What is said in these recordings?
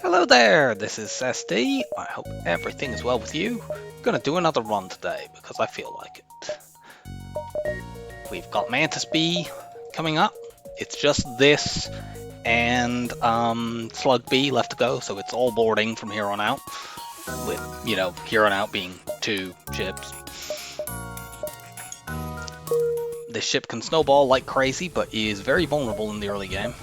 Hello there, this is SD. I hope everything is well with you. I'm gonna do another run today because I feel like it. We've got Mantis B coming up. It's just this and Slug B left to go, so it's all boarding from here on out. With, here on out being 2 ships. This ship can snowball like crazy, but is very vulnerable in the early game.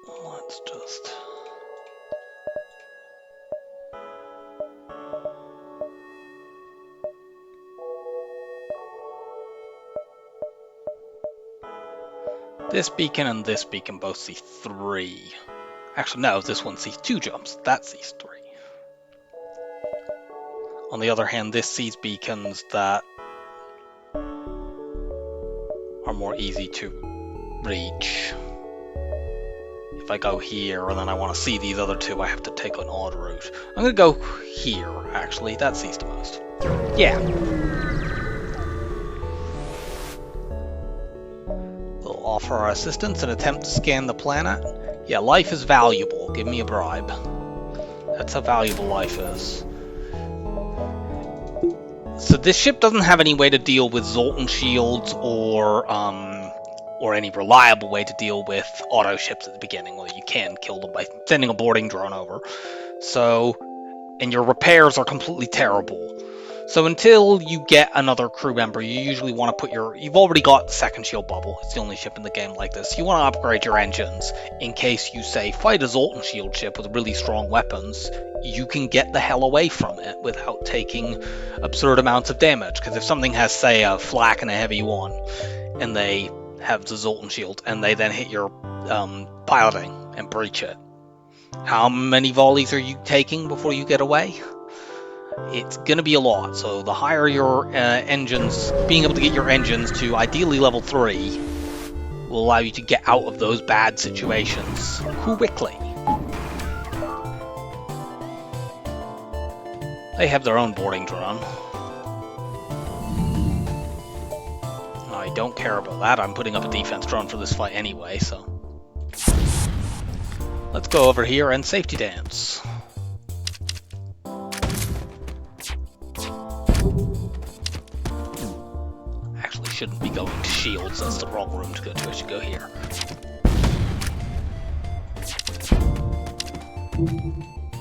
Let's just... This beacon and this beacon both see 3. Actually, no, this one sees 2 jumps. That sees 3. On the other hand, this sees beacons that are more easy to reach. If I go here and then I want to see these other 2, I have to take an odd route. I'm going to go here, actually. That sees the most. Yeah. We'll offer our assistance and attempt to scan the planet. Yeah, life is valuable. Give me a bribe. That's how valuable life is. So this ship doesn't have any way to deal with Zoltan shields or any reliable way to deal with auto ships at the beginning. Well, you can kill them by sending a boarding drone over. So, and your repairs are completely terrible. So until you get another crew member, you usually want to put you've already got the second shield bubble. It's the only ship in the game like this. You want to upgrade your engines in case you, say, fight a Zoltan shield ship with really strong weapons. You can get the hell away from it without taking absurd amounts of damage. Because if something has, say, a flak and a heavy 1, and they have the Zoltan shield, and they then hit your piloting and breach it, how many volleys are you taking before you get away? It's going to be a lot, so the higher your engines, being able to get your engines to ideally level 3 will allow you to get out of those bad situations quickly. They have their own boarding drone. I don't care about that, I'm putting up a defense drone for this fight anyway, so... Let's go over here and safety dance. Shouldn't be going to shields, that's the wrong room to go to, I should go here.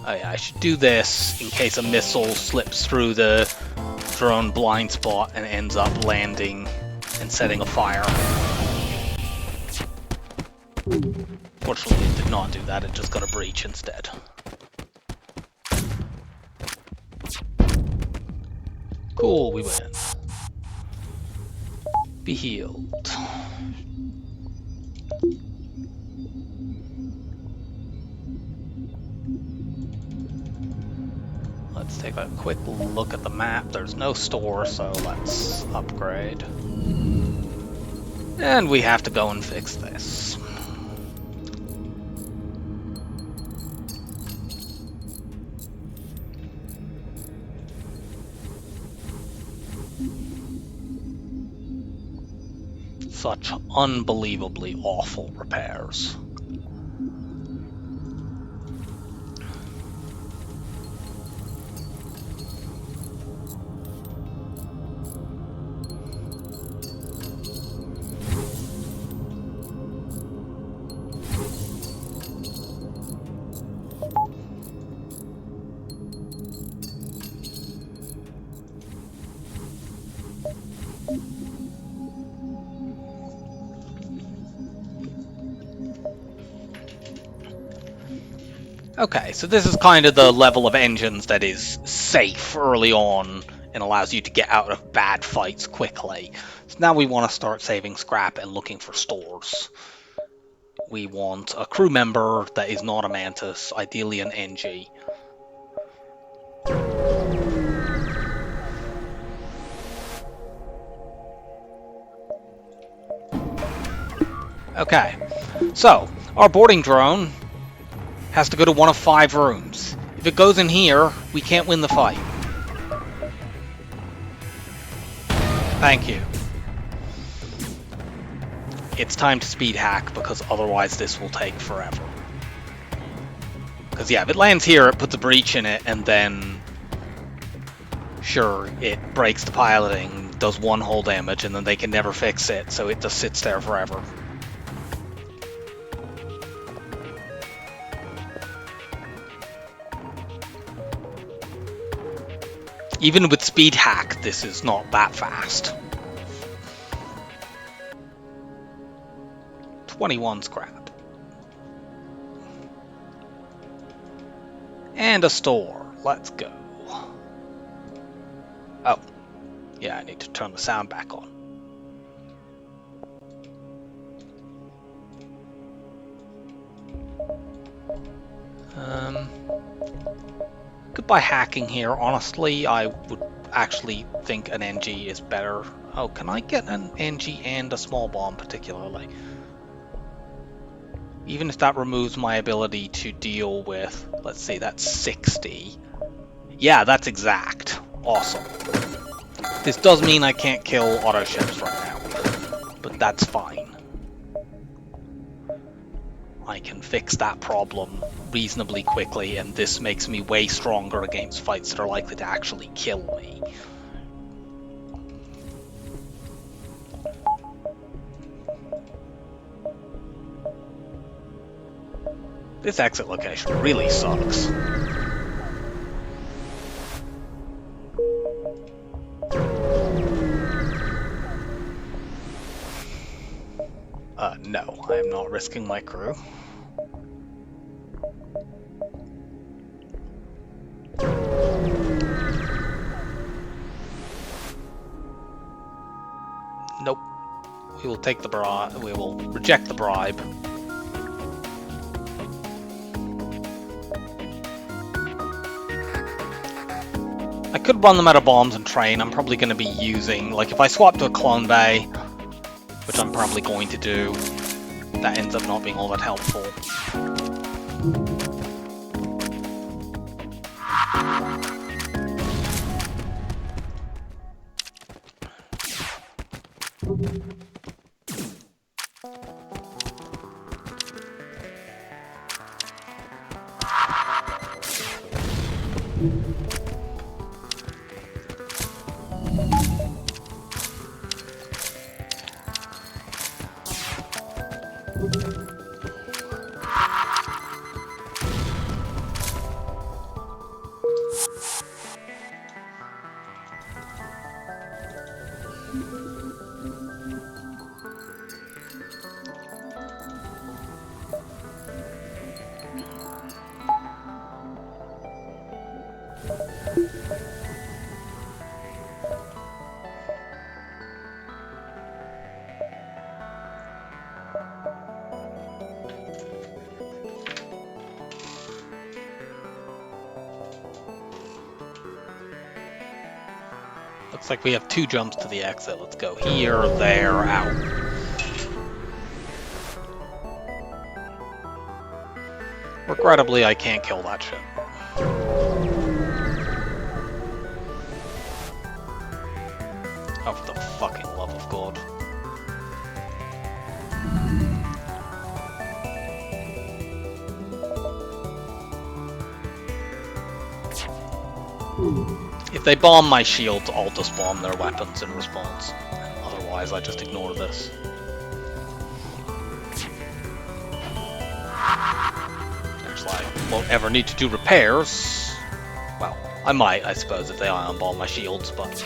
Oh yeah, I should do this in case a missile slips through the drone blind spot and ends up landing and setting a fire. Fortunately it did not do that, it just got a breach instead. Cool, we win. Be healed. Let's take a quick look at the map. There's no store, so let's upgrade. And we have to go and fix this. Such unbelievably awful repairs. Okay, so this is kind of the level of engines that is safe early on and allows you to get out of bad fights quickly. So now we want to start saving scrap and looking for stores. We want a crew member that is not a Mantis, ideally an NG. Okay, so our boarding drone has to go to one of 5 rooms. If it goes in here, we can't win the fight. Thank you. it's time to speed hack, because otherwise this will take forever. Because yeah, if it lands here, it puts a breach in it, and then sure, it breaks the piloting, does one hull damage, and then they can never fix it, so it just sits there forever. Even with speed hack, this is not that fast. 21 scrap. And a store. Let's go. Oh. Yeah, I need to turn the sound back on. Goodbye hacking here. Honestly, I would actually think an NG is better. Oh, can I get an NG and a small bomb particularly? Even if that removes my ability to deal with, let's see, that's 60. Yeah, that's exact. Awesome. This does mean I can't kill auto ships right now, but that's fine. I can fix that problem reasonably quickly, and this makes me way stronger against fights that are likely to actually kill me. This exit location really sucks. No, I am not risking my crew. Nope. We will take the bribe. We will reject the bribe. I could run them out of bombs and train. I'm probably going to be using, like, if I swap to a clone bay, which I'm probably going to do, that ends up not being all that helpful. Looks like we have 2 jumps to the exit. Let's go here, there, out. Regrettably, I can't kill that ship. Oh, for the fucking love of God. If they bomb my shields, I'll just bomb their weapons in response. Otherwise, I just ignore this. Actually, I won't ever need to do repairs. Well, I might, I suppose, if they ion bomb my shields, but...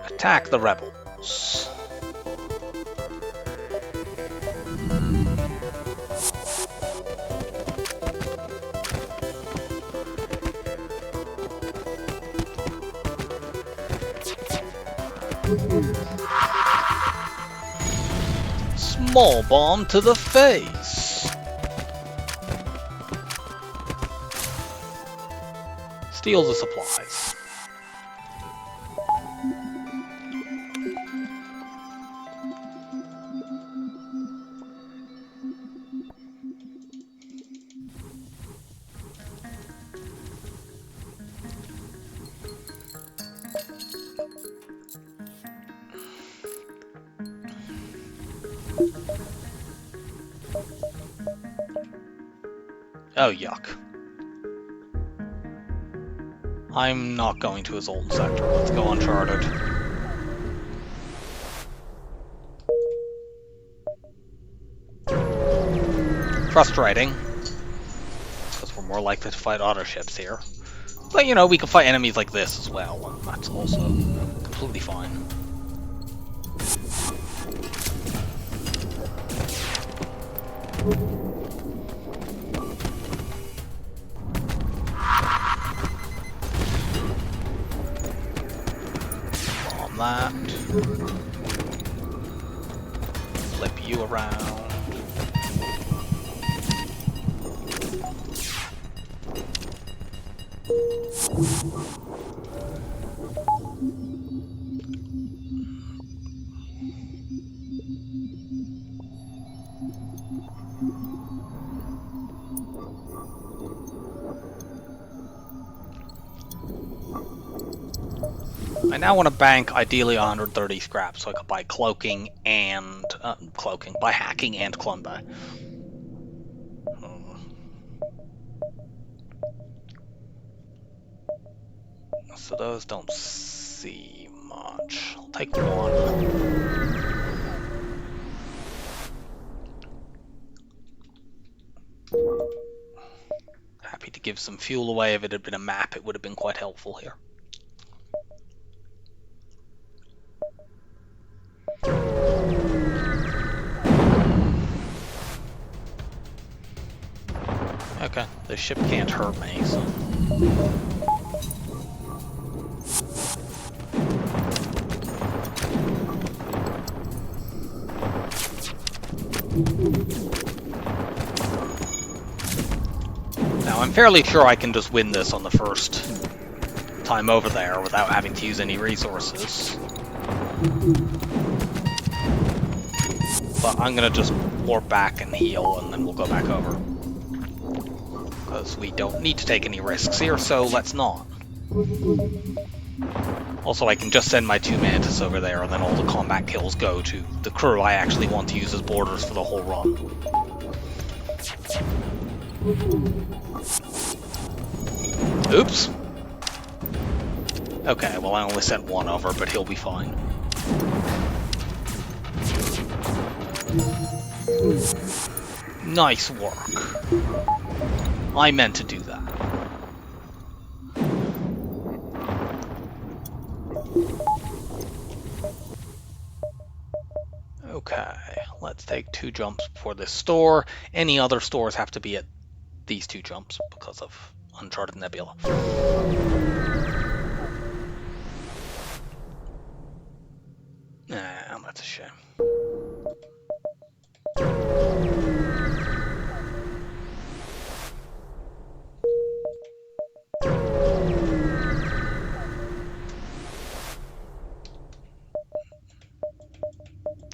Attack the rebels. Small bomb to the face. Steals the supplies. Oh, yuck. I'm not going to a Zoltan sector. Let's go Uncharted. Frustrating, because we're more likely to fight auto ships here. But, you know, we can fight enemies like this as well, and that's also completely fine. Bomb that. Flip you around. I now want to bank ideally 130 scraps so I could buy cloaking and buy hacking and clunby. So those don't see much. I'll take one. Happy to give some fuel away. If it had been a map, it would have been quite helpful here. Okay, the ship can't hurt me, so... Now, I'm fairly sure I can just win this on the first time over there without having to use any resources. But I'm gonna just warp back and heal, and then we'll go back over. Because we don't need to take any risks here, so let's not. Also, I can just send my 2 Mantis over there, and then all the combat kills go to the crew I actually want to use as boarders for the whole run. Oops. Okay, well I only sent 1 over, but he'll be fine. Nice work. I meant to do that. Okay, let's take 2 jumps before this store. Any other stores have to be at these 2 jumps because of Uncharted Nebula. Nah, that's a shame.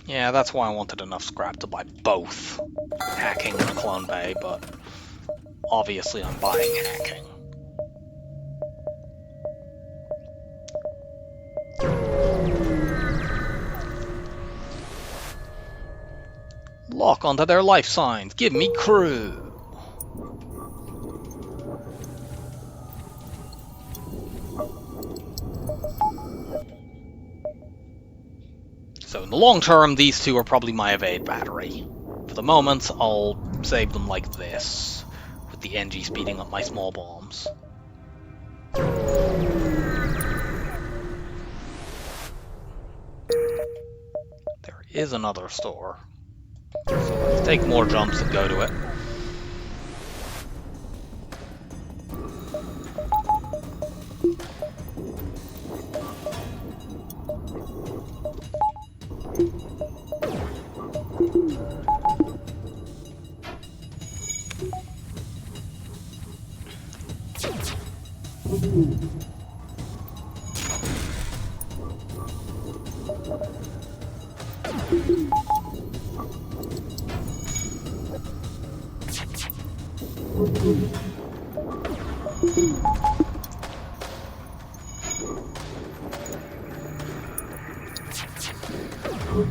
Yeah, that's why I wanted enough scrap to buy both hacking and a clone bay, but obviously I'm buying hacking. Lock onto their life signs. Give me crew. So in the long term, these 2 are probably my evade battery. For the moment, I'll save them like this, with the NG speeding up my small bombs. There is another store. So let's take more jumps and go to it. We'll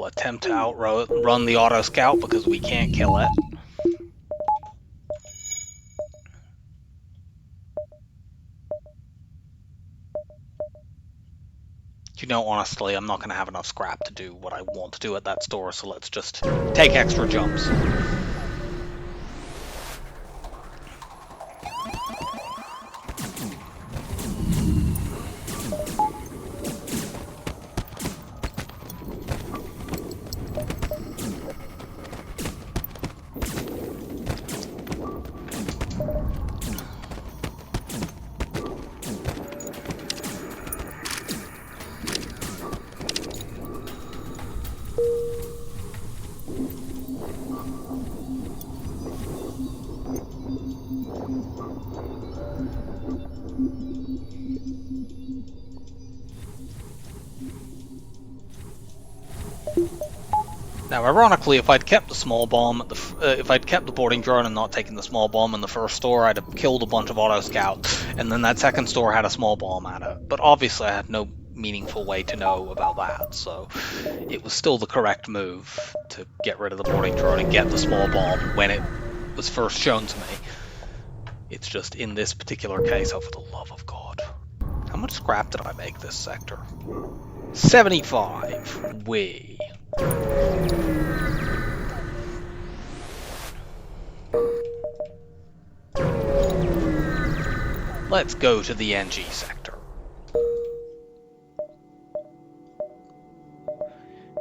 attempt to outrun the auto scout because we can't kill it. You know, honestly, I'm not going to have enough scrap to do what I want to do at that store, so let's just take extra jumps. Now, ironically, if I'd kept the small bomb, if I'd kept the boarding drone and not taken the small bomb in the first store, I'd have killed a bunch of auto scouts, and then that second store had a small bomb at it. But obviously, I had no meaningful way to know about that, so it was still the correct move to get rid of the boarding drone and get the small bomb when it was first shown to me. It's just in this particular case, oh, for the love of God. How much scrap did I make this sector? 75. Way. Let's go to the NG sector.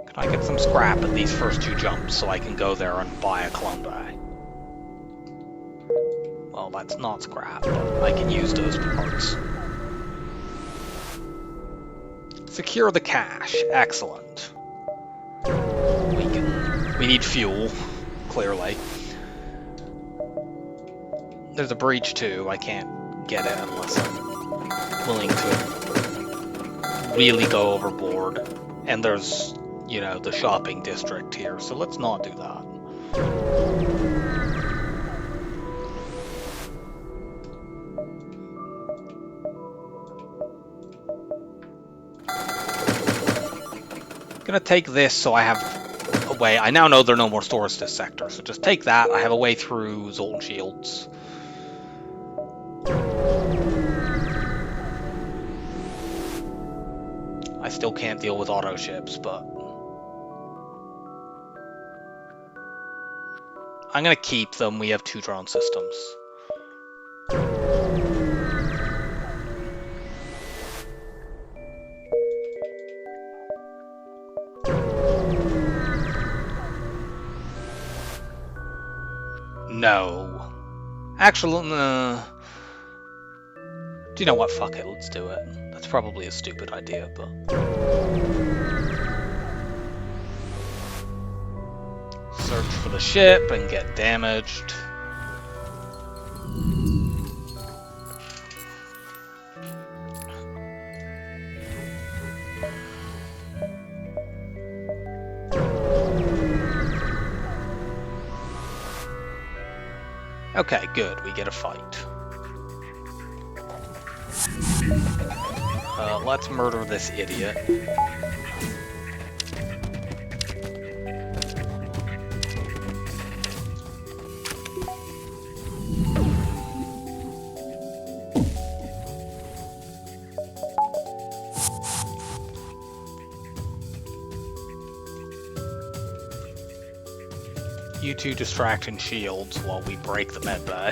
Can I get some scrap at these first two jumps so I can go there and buy a clone bag? Well, that's not scrap, but I can use those parts. Secure the cache. Excellent. We need fuel, clearly. There's a breach too. I can't get it unless I'm willing to really go overboard. And there's, you know, the shopping district here, so let's not do that. Gonna take this so I have a way. I now know there are no more stores this sector, so just take that. I have a way through Zoltan Shields. I still can't deal with auto ships, but I'm gonna keep them. We have 2 drone systems. No. Actually, do you know what? Fuck it, let's do it. That's probably a stupid idea, but... Search for the ship and get damaged. Okay, good, we get a fight. Let's murder this idiot. You two distracting shields while we break the med bay.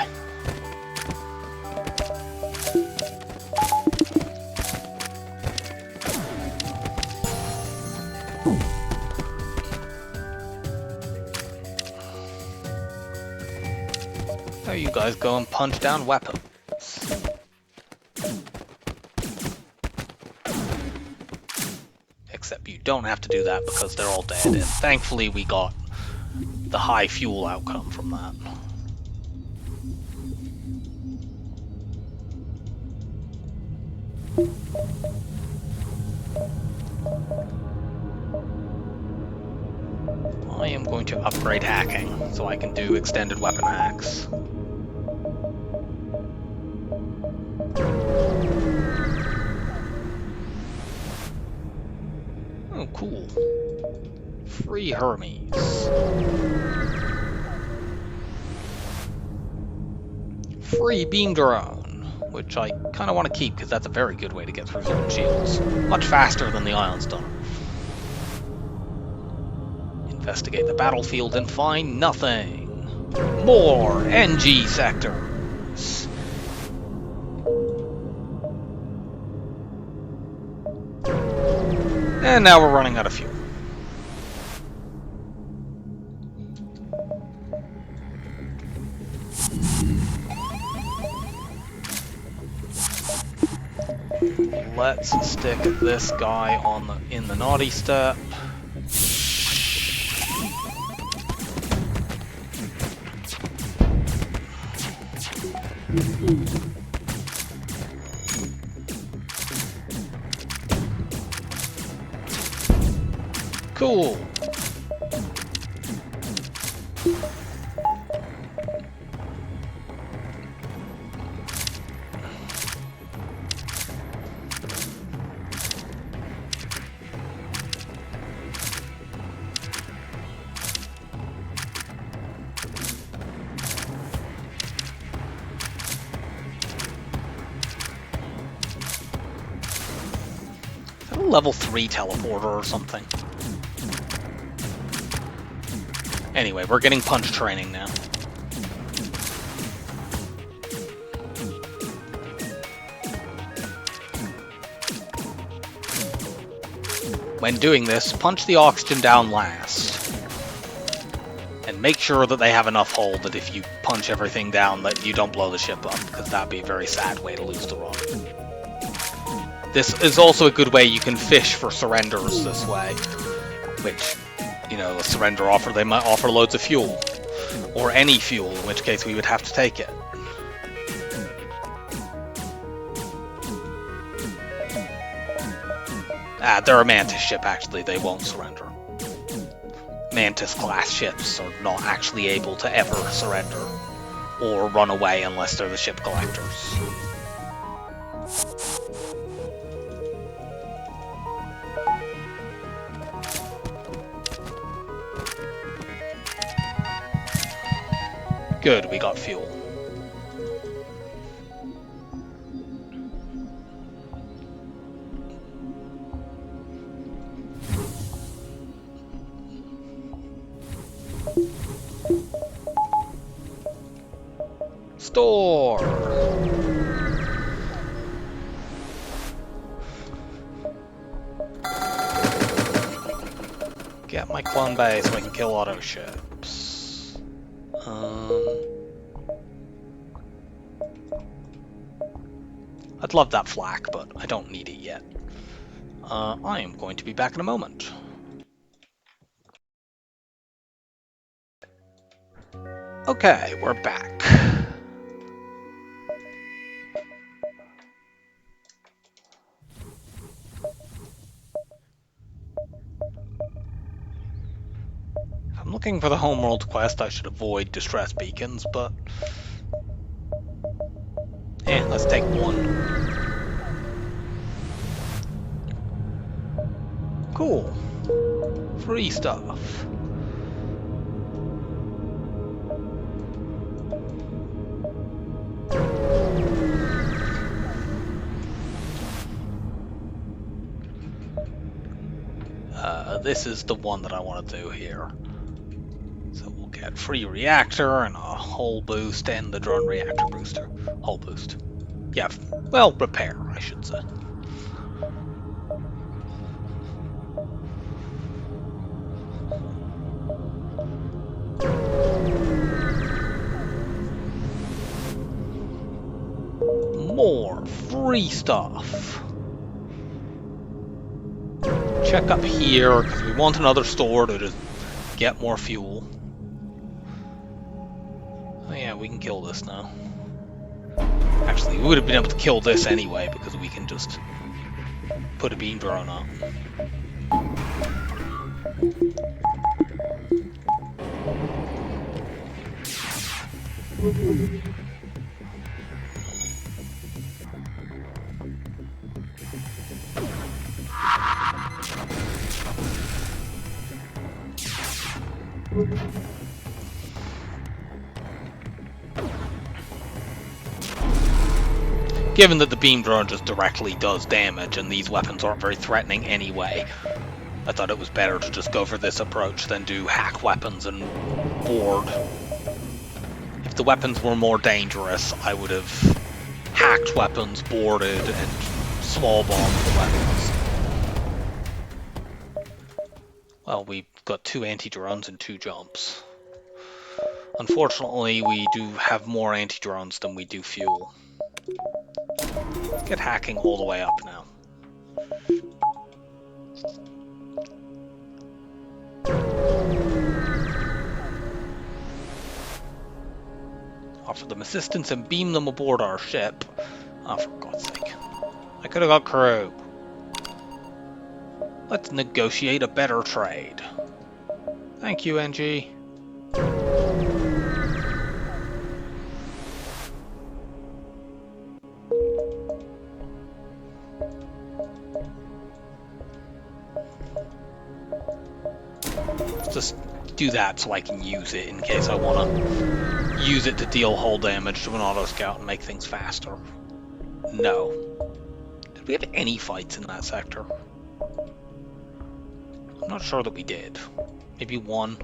Now you guys go and punch down weapons. Except you don't have to do that because they're all dead, and thankfully we got the high fuel outcome from that. I am going to upgrade hacking so I can do extended weapon hacks. Oh, cool. Free Hermes. Free beam drone, which I kind of want to keep because that's a very good way to get through zone shields. Much faster than the ion stunner. Investigate the battlefield and find nothing. More NG sectors. And now we're running out of fuel. Let's stick this guy in the naughty step. Cool. Level 3 teleporter or something. Anyway, we're getting punch training now. When doing this, punch the oxygen down last. And make sure that they have enough hold that if you punch everything down that you don't blow the ship up, because that'd be a very sad way to lose the run. This is also a good way you can fish for surrenders this way, which, you know, a surrender offer, they might offer loads of fuel, or any fuel, in which case we would have to take it. They're a Mantis ship, actually, they won't surrender. Mantis class ships are not actually able to ever surrender, or run away unless they're the ship collectors. Good, we got fuel. Store! Get my clone bay so I can kill auto ships. I'd love that flak, but I don't need it yet. I am going to be back in a moment. Okay, we're back. If I'm looking for the homeworld quest, I should avoid distress beacons, but... let's take one. Cool. Free stuff. This is the one that I want to do here. So we'll get free reactor and a hull boost and the drone reactor booster. Hull boost. Yeah, well, repair, I should say. More free stuff. Check up here, because we want another store to just get more fuel. Oh yeah, we can kill this now. Actually, we would have been able to kill this anyway, because we can just put a beam drone up. Given that the beam drone just directly does damage and these weapons aren't very threatening anyway, I thought it was better to just go for this approach than do hack weapons and board. If the weapons were more dangerous, I would have hacked weapons, boarded, and small bombed the weapons. Well, we've got 2 anti-drones and 2 jumps. Unfortunately, we do have more anti-drones than we do fuel. Let's get hacking all the way up now. Offer them assistance and beam them aboard our ship. Oh, for God's sake. I could have got crew. Let's negotiate a better trade. Thank you, NG. Just do that so I can use it in case I want to use it to deal hull damage to an auto scout and make things faster. No. Did we have any fights in that sector? I'm not sure that we did. Maybe one.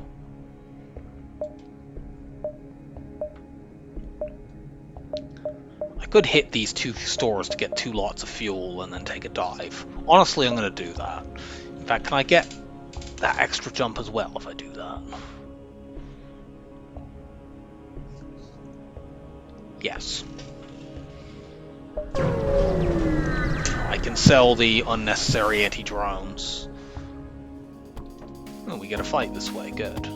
I could hit these 2 stores to get 2 lots of fuel and then take a dive. Honestly, I'm going to do that. In fact, can I get that extra jump as well if I do that? Yes. I can sell the unnecessary anti-drones. Oh, we get a fight this way, good.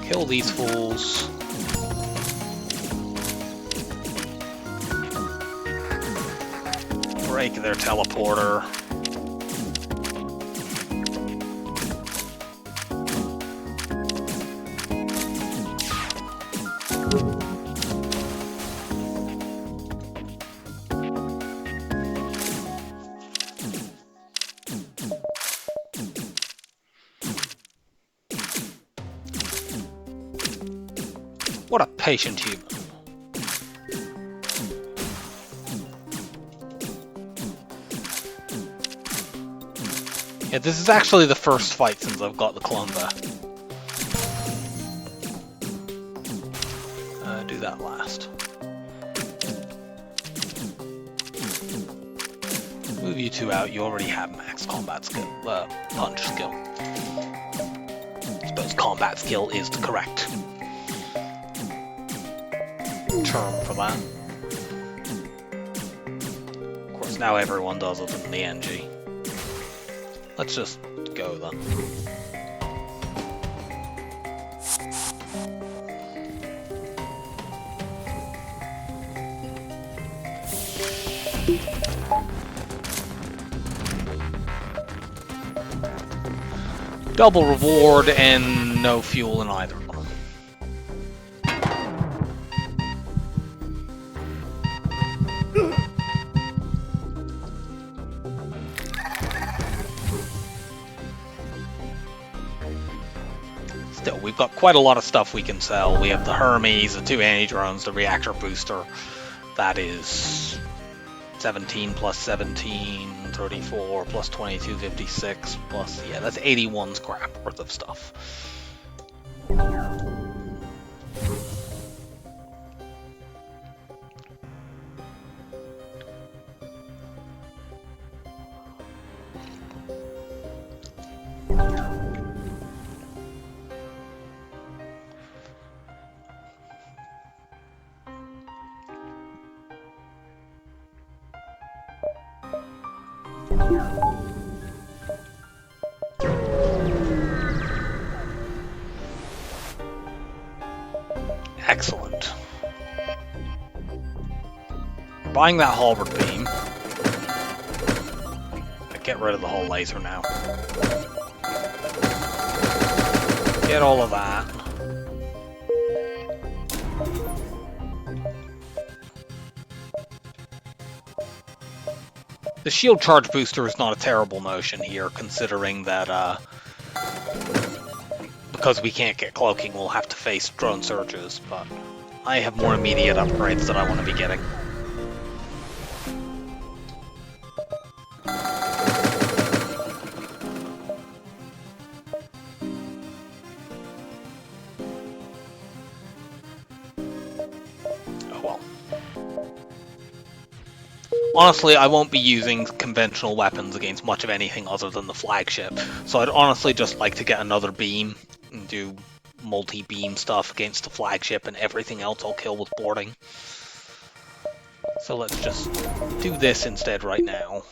Kill these fools. Break their teleporter. What a patient human. Yeah, this is actually the first fight since I've got the clone back. Do that last. Move you 2 out, you already have max combat skill, punch skill. I suppose combat skill is the correct term for that. Of course, now everyone does other than the NG. Let's just go then. Double reward and no fuel in either of them. Still, we've got quite a lot of stuff we can sell. We have the Hermes, the 2 anti-drones, the reactor booster. That is 17 plus 17, 34 plus 22, 56 plus, yeah, that's 81 scrap worth of stuff. Excellent. Buying that halberd beam. Get rid of the whole laser now. Get all of that. The shield charge booster is not a terrible notion here, considering that because we can't get cloaking, we'll have to face drone surges, but I have more immediate upgrades that I want to be getting. Honestly, I won't be using conventional weapons against much of anything other than the flagship, so I'd honestly just like to get another beam and do multi-beam stuff against the flagship, and everything else I'll kill with boarding. So let's just do this instead right now.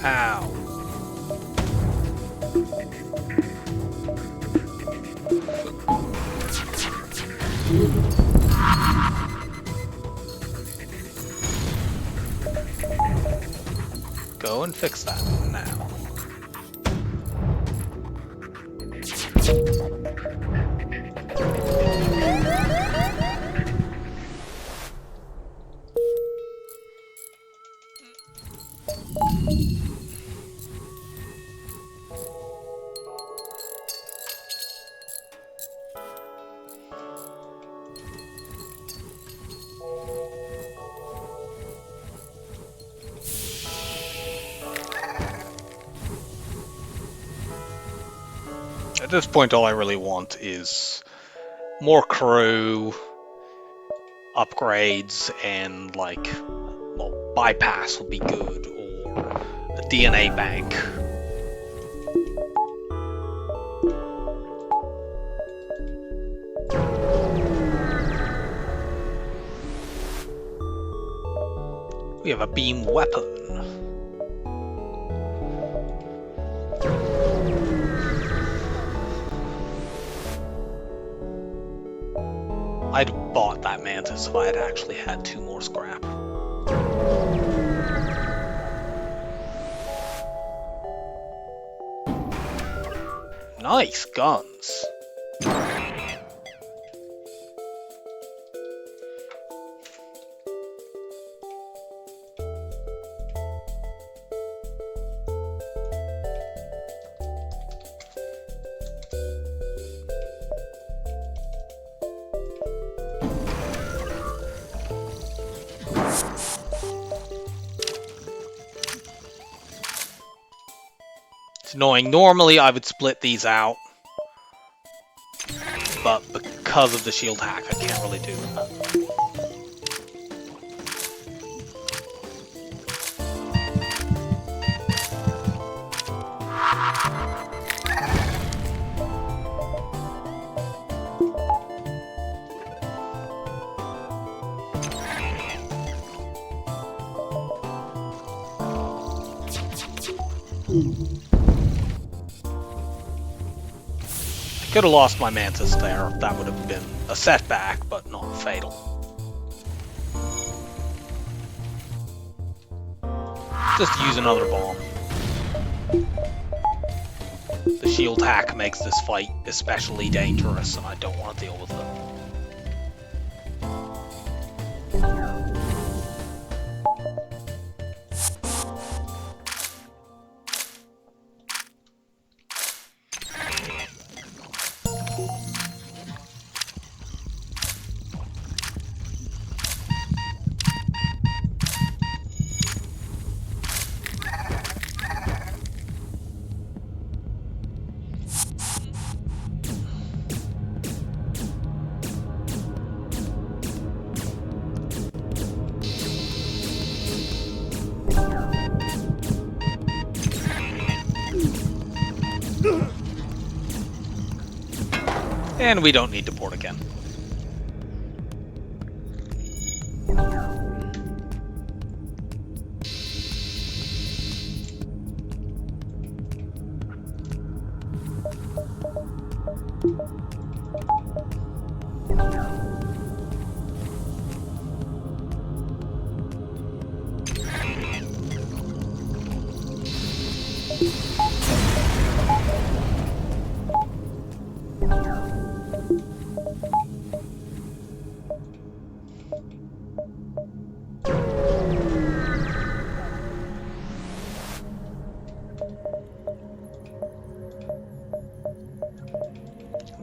Ow. Go and fix that now. At this point, all I really want is more crew, upgrades, and like, well, bypass would be good, or a DNA bank. We have a beam weapon. I'd have bought that Mantis if I had actually had 2 more scrap. Nice guns. It's annoying. Normally I would split these out, but because of the shield hack, I can't really do that. Could have lost my Mantis there. That would have been a setback, but not fatal. Just use another bomb. The shield hack makes this fight especially dangerous, and I don't want to deal with it. And we don't need to port again.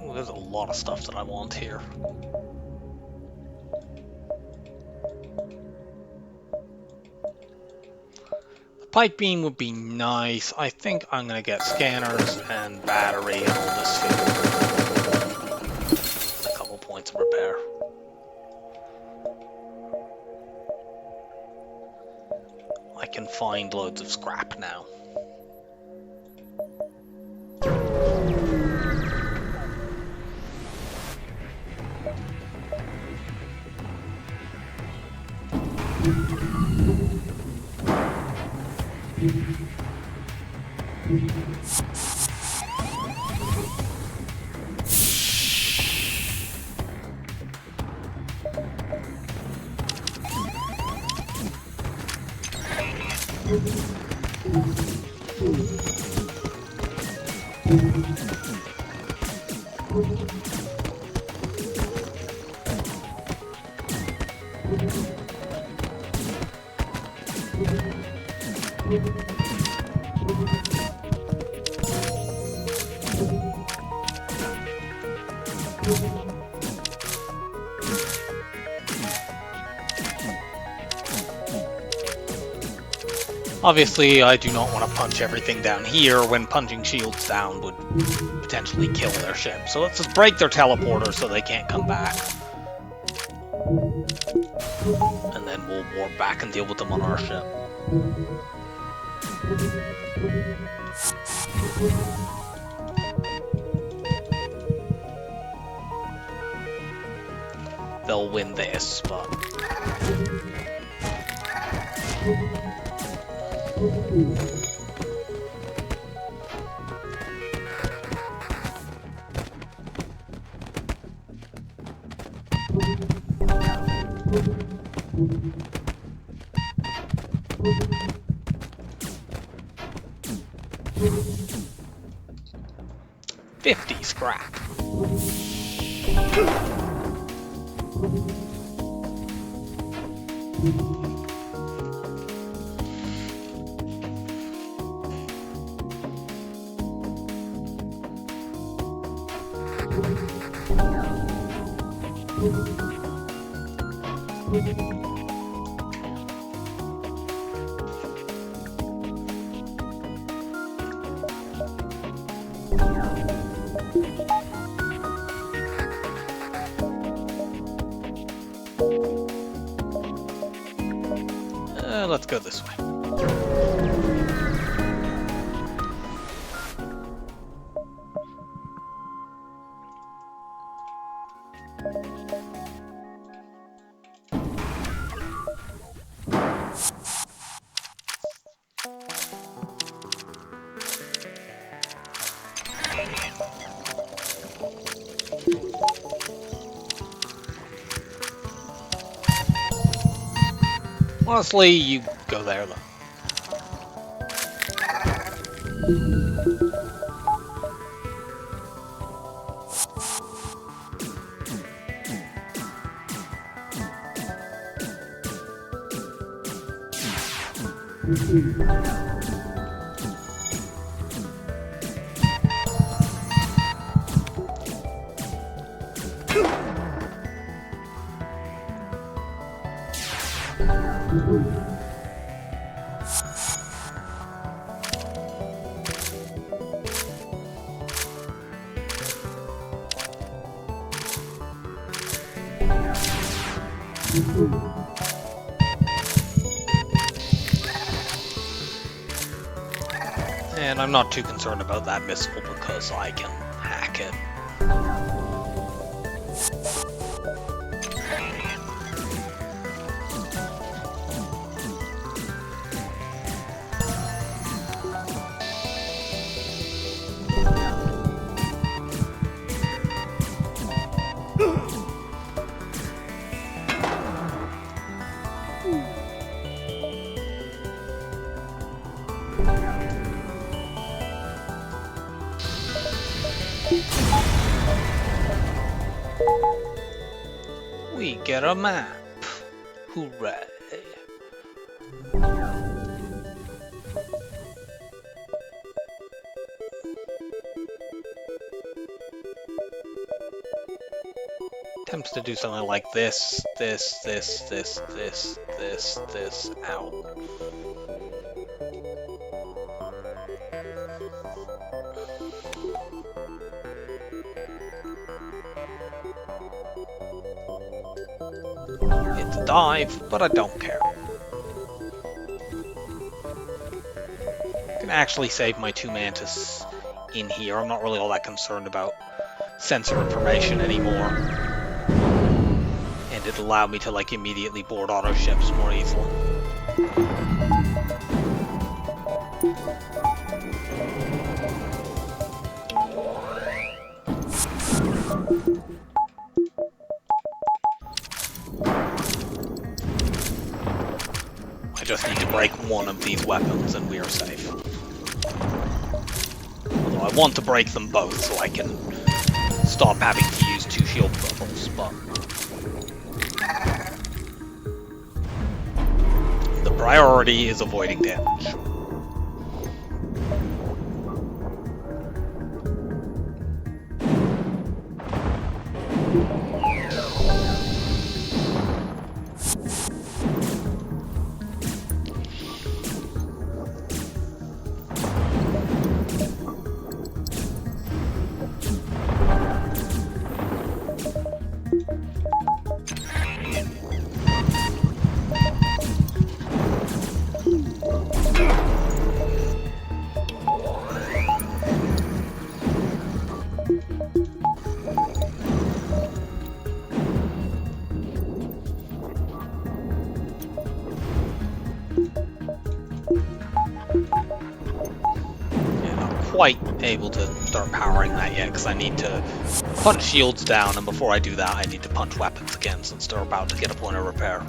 Ooh, there's a lot of stuff that I want here. The pipe beam would be nice. I think I'm going to get scanners and battery and all this field. A couple points of repair. I can find loads of scrap now. Obviously, I do not want to punch everything down here when punching shields down would potentially kill their ship. So let's just break their teleporter so they can't come back. And then we'll warp back and deal with them on our ship. They'll win this, but... $50 scrap. Let's go this way. Honestly, you go there, though. And I'm not too concerned about that missile because I can hack it. We get a map. Hooray. Attempts to do something like this, out. It's a dive, but I don't care. I can actually save my 2 Mantis in here. I'm not really all that concerned about sensor information anymore. And it allowed me to like immediately board auto ships more easily. I just need to break one of these weapons and we are safe. Although I want to break them both so I can stop having to use 2 shield bubbles, but the priority is avoiding damage. Quite able to start powering that yet because I need to punch shields down, and before I do that I need to punch weapons again since they're about to get a point of repair.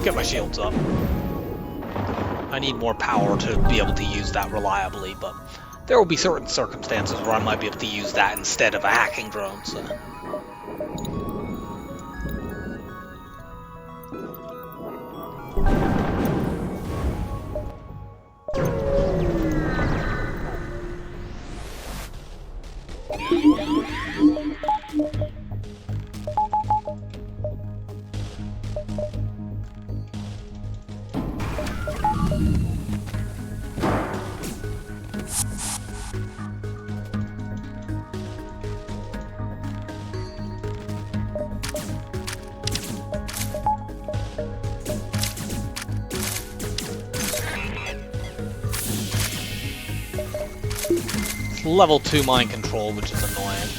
Get my shields up. I need more power to be able to use that reliably, but there will be certain circumstances where I might be able to use that instead of a hacking drone, so. Level 2 mind control, which is annoying.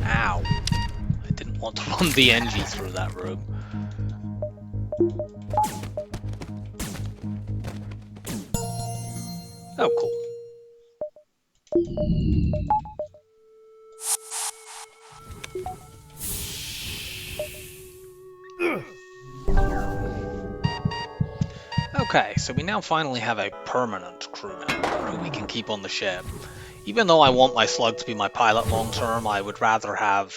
Ow. I didn't want to run the NG through that room. Oh, cool. Okay, so we now finally have a permanent crew member who we can keep on the ship. Even though I want my slug to be my pilot long term, I would rather have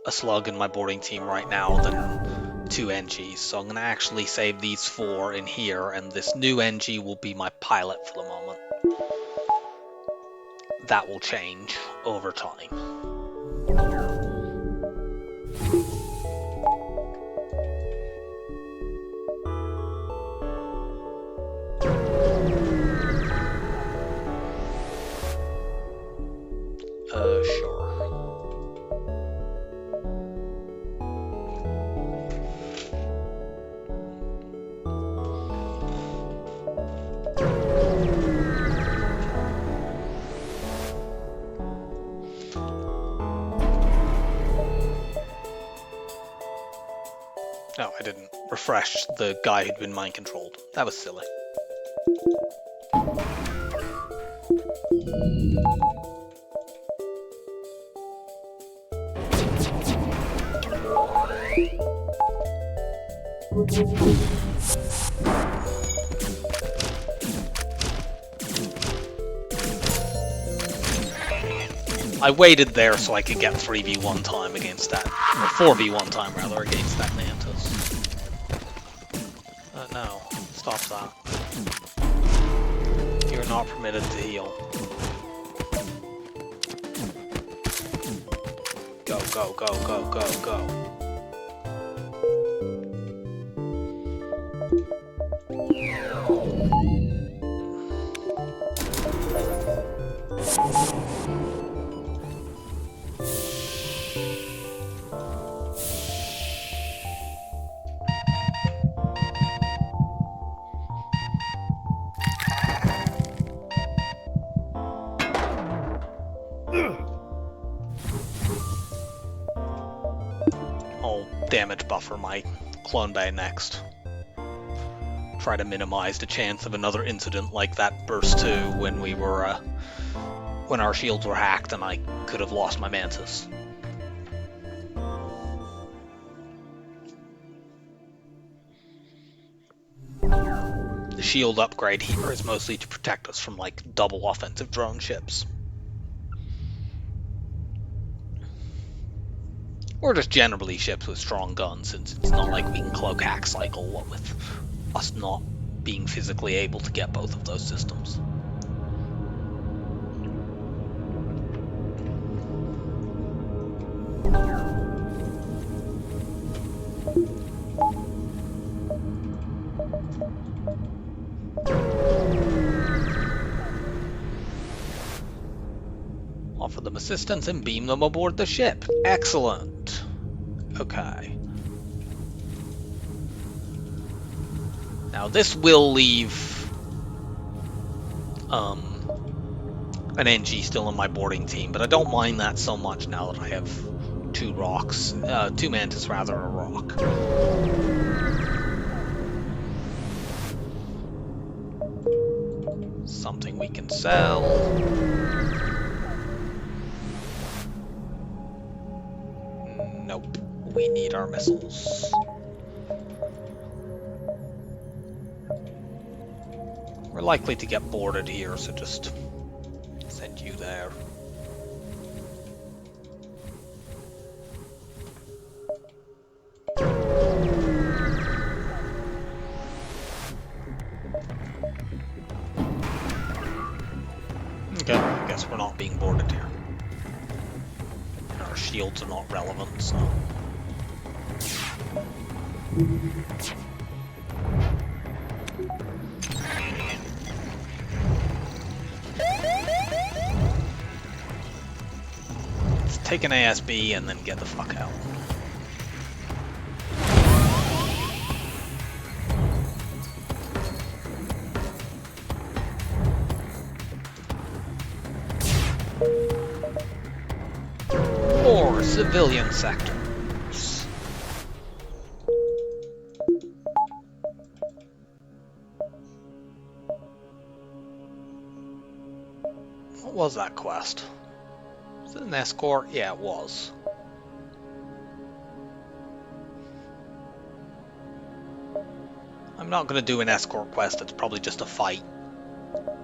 a slug in my boarding team right now than 2 NGs. So I'm going to actually save these 4 in here, and this new NG will be my pilot for the moment. That will change over time. Sure. No, I didn't refresh the guy who'd been mind controlled. That was silly. I waited there so I could get 3v1 time against that, or 4v1 time rather, against that Mantis. No, stop that. You're not permitted to heal. Go, go, go, go, go, go. Damage buffer my clone bay next. Try to minimize the chance of another incident like that burst 2 when we were when our shields were hacked and I could have lost my Mantis. The shield upgrade here is mostly to protect us from like double offensive drone ships. Or just generally ships with strong guns, since it's not like we can cloak hack cycle, what with us not being physically able to get both of those systems. Offer them assistance and beam them aboard the ship. Excellent. Okay. Now this will leave an NG still in my boarding team, but I don't mind that so much now that I have 2 rocks, 2 Mantis rather, a rock. Something we can sell. Nope. We need our missiles. We're likely to get boarded here, so just send you there. Okay, I guess we're not being boarded here. And our shields are not relevant, so... Let's take an ASB and then get the fuck out. More civilian sector. was that quest? Was it an escort? Yeah, it was. I'm not going to do an escort quest. It's probably just a fight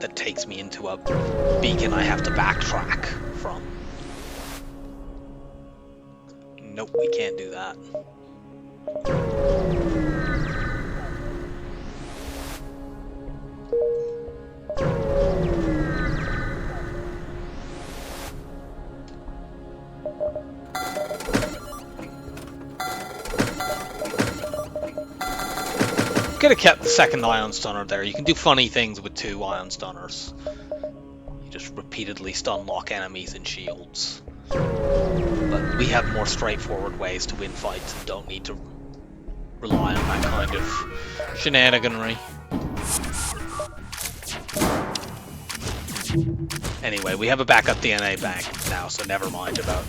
that takes me into a beacon I have to backtrack from. Nope, we can't do that. Could have kept the second ion stunner there. You can do funny things with 2 ion stunners. You just repeatedly stun lock enemies and shields. But we have more straightforward ways to win fights and don't need to rely on that kind of shenaniganry. Anyway, we have a backup DNA bank now, so never mind about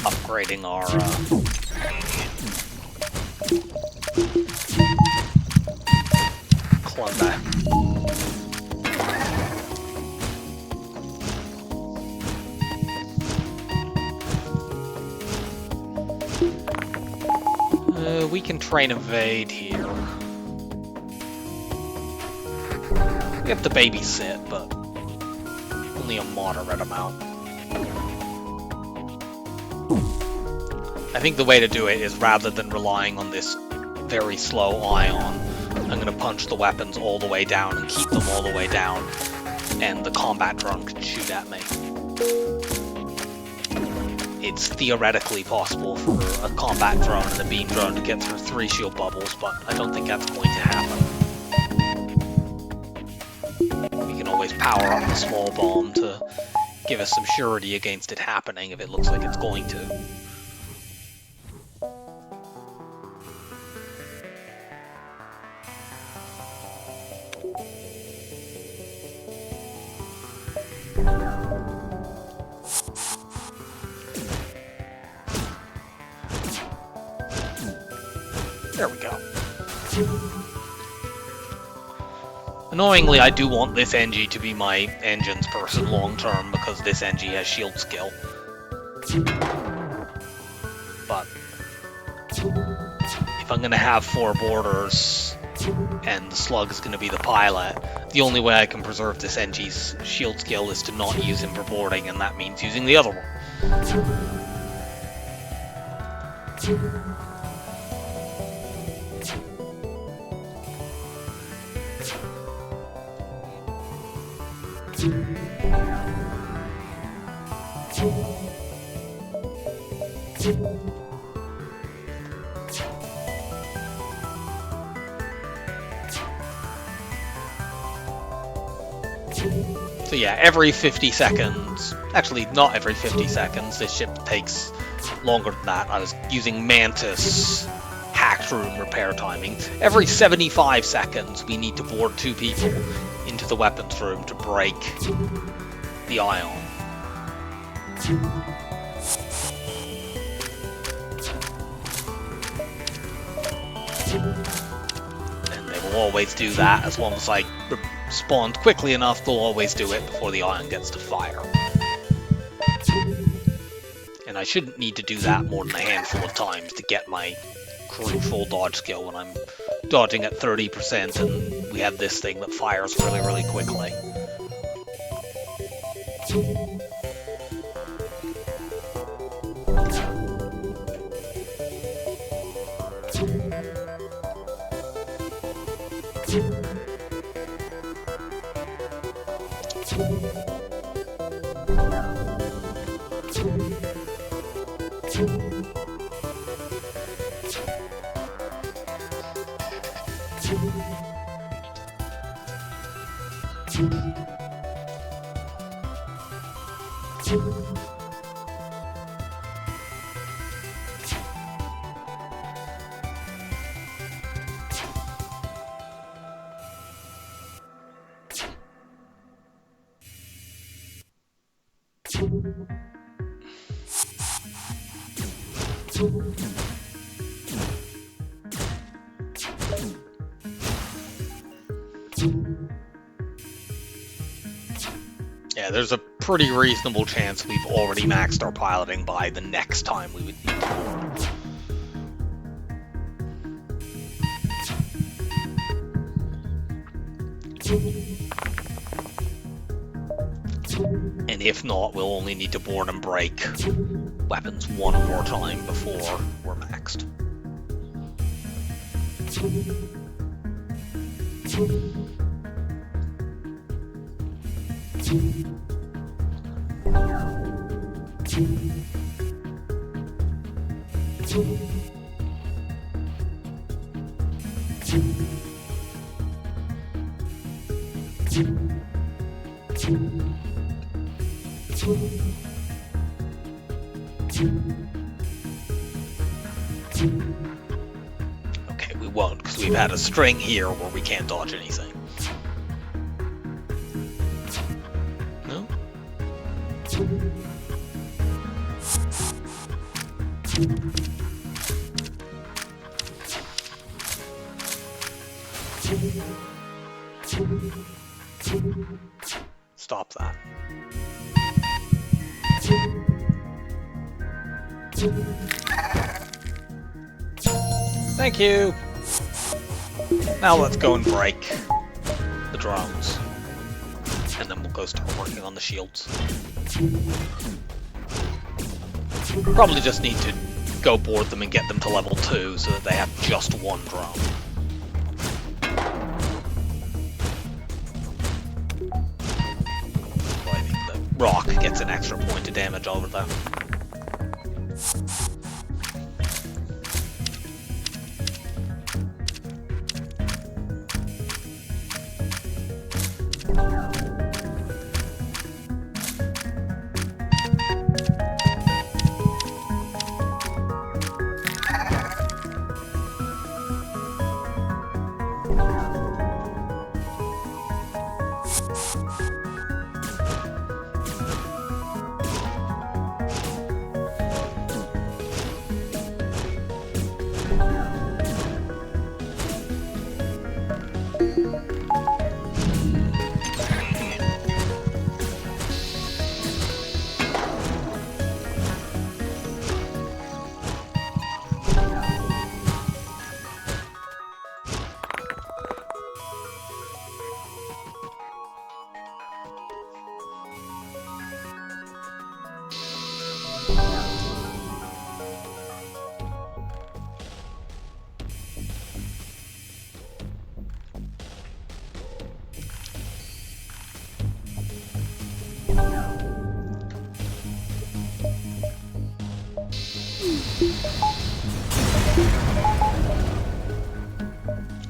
upgrading our Clumba. We can train evade here. We have to babysit, but only a moderate amount. I think the way to do it is, rather than relying on this very slow ion, I'm going to punch the weapons all the way down and keep them all the way down, and the combat drone can shoot at me. It's theoretically possible for a combat drone and a beam drone to get through 3 shield bubbles, but I don't think that's going to happen. We can always power up the small bomb to give us some surety against it happening if it looks like it's going to. There we go. Annoyingly, I do want this NG to be my engines person long-term, because this NG has shield skill. But if I'm going to have 4 boarders, and the slug is going to be the pilot, the only way I can preserve this NG's shield skill is to not use him for boarding, and that means using the other one. So yeah, every 50 seconds, actually not every 50 seconds, this ship takes longer than that. I was using Mantis hacked room repair timing. Every 75 seconds we need to board 2 people into the weapons room to break the ion. And they will always do that as long as I spawned quickly enough. They'll always do it before the ion gets to fire. And I shouldn't need to do that more than a handful of times to get my crucial dodge skill when I'm dodging at 30% and we have this thing that fires really, really quickly. Yeah, there's a pretty reasonable chance we've already maxed our piloting by the next time we would need to. And if not, we'll only need to board and break weapons one more time before we're maxed. Okay, we won't, because we've had a string here where we can't dodge anything. No? Stop that. Thank you! Now let's go and break the drones. And then we'll go start working on the shields. Probably just need to go board them and get them to level 2 so that they have just one drone. So I think the rock gets an extra point of damage over them.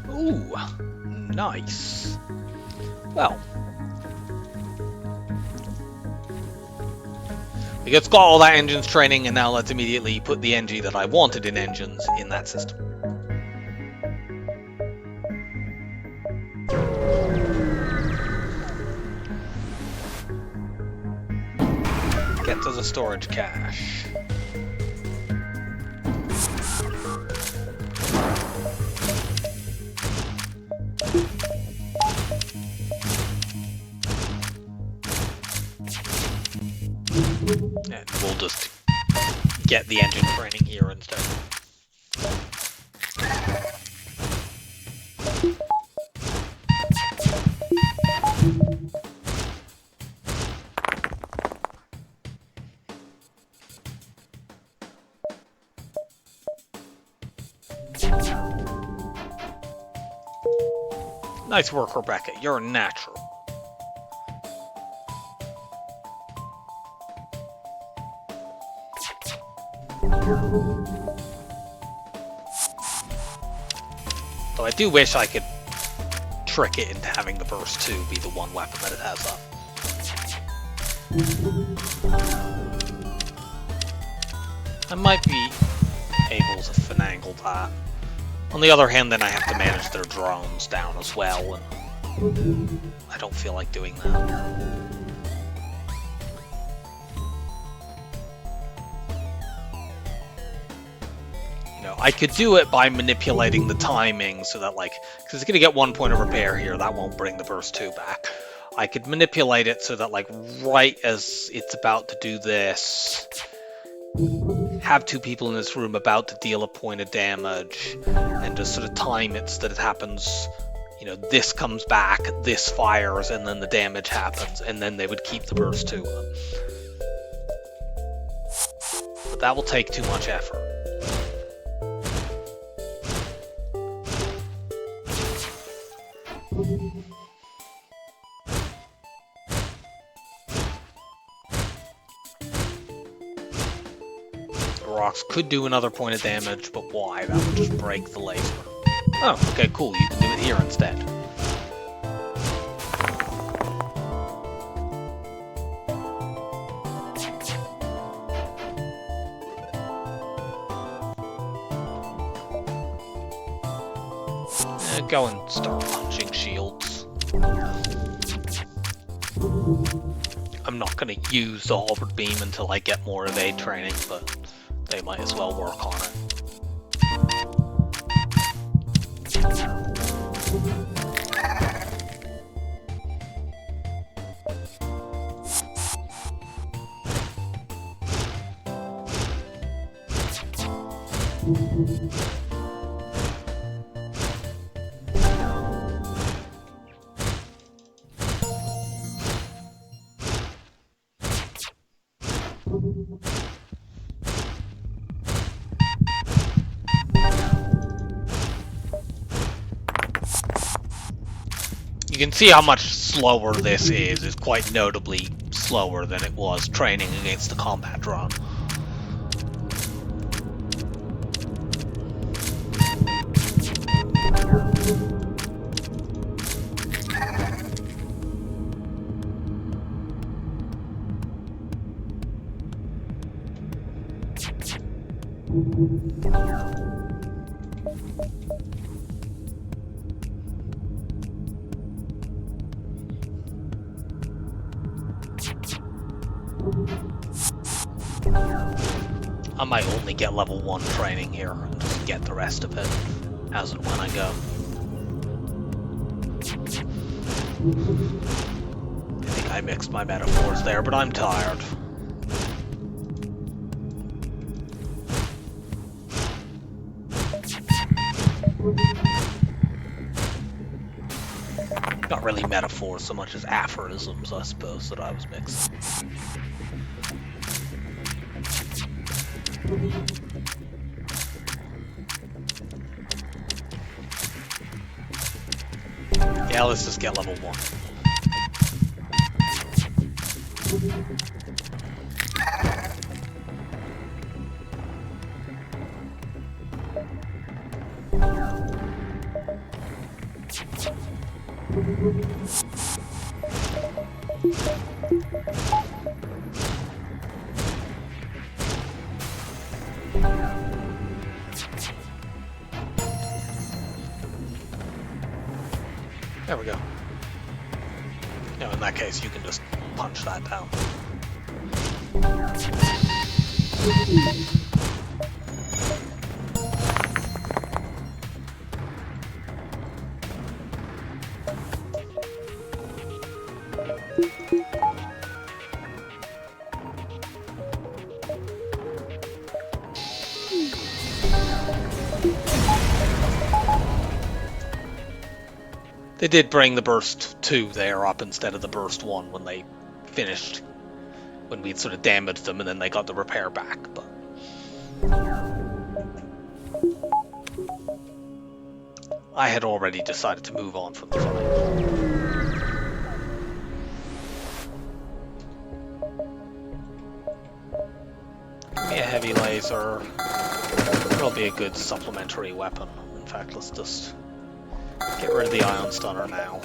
Ooh, nice. Well, we just got all that engines training, and now let's immediately put the NG that I wanted in engines in that system. Get to the storage cache. And we'll just get the engine training here instead. Nice work, Rebecca. You're a natural. Though I do wish I could trick it into having the burst 2 be the one weapon that it has up. I might be able to finagle that. On the other hand, then I have to manage their drones down as well, and I don't feel like doing that. I could do it by manipulating the timing so that, like, because it's going to get 1 point of repair here, that won't bring the burst 2 back. I could manipulate it so that, like, right as it's about to do this, have two people in this room about to deal a point of damage, and just sort of time it so that it happens, you know, this comes back, this fires, and then the damage happens, and then they would keep the burst to them. But that will take too much effort. Rocks could do another point of damage, but why? That would just break the laser. Oh, okay, cool. You can do it here instead. Go and start punching shields. I'm not going to use the halberd beam until I get more evade training, but they might as well work on it. You can see how much slower this is. It's quite notably slower than it was training against the combat drone. I might only get level 1 training here and just get the rest of it as and when I go. I think I mixed my metaphors there, but I'm tired. Not really metaphors so much as aphorisms, I suppose, that I was mixing. Yeah, let's just get level 1. There we go. Now, in that case, you can just punch that down. They did bring the burst 2 there up instead of the burst 1 when they finished, when we'd sort of damaged them and then they got the repair back, but I had already decided to move on from the fight. Give me a heavy laser. It'll be a good supplementary weapon. In fact, let's just get rid of the ion stunner now.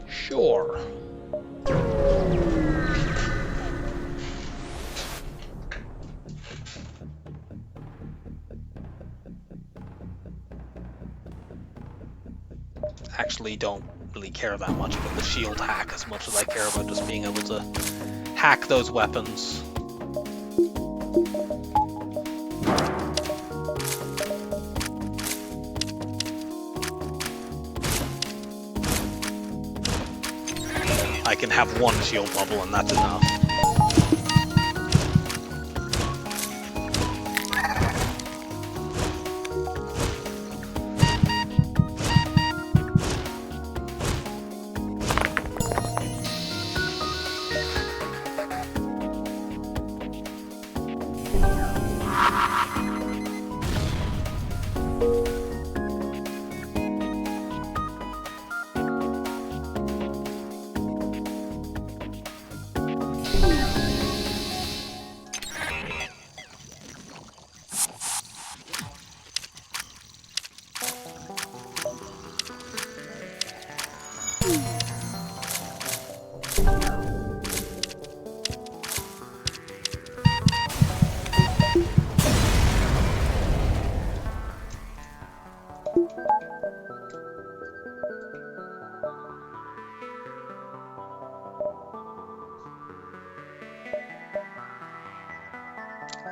Sure. actually don't really care that much about the shield hack as much as I care about just being able to hack those weapons. I can have one shield bubble and that's enough.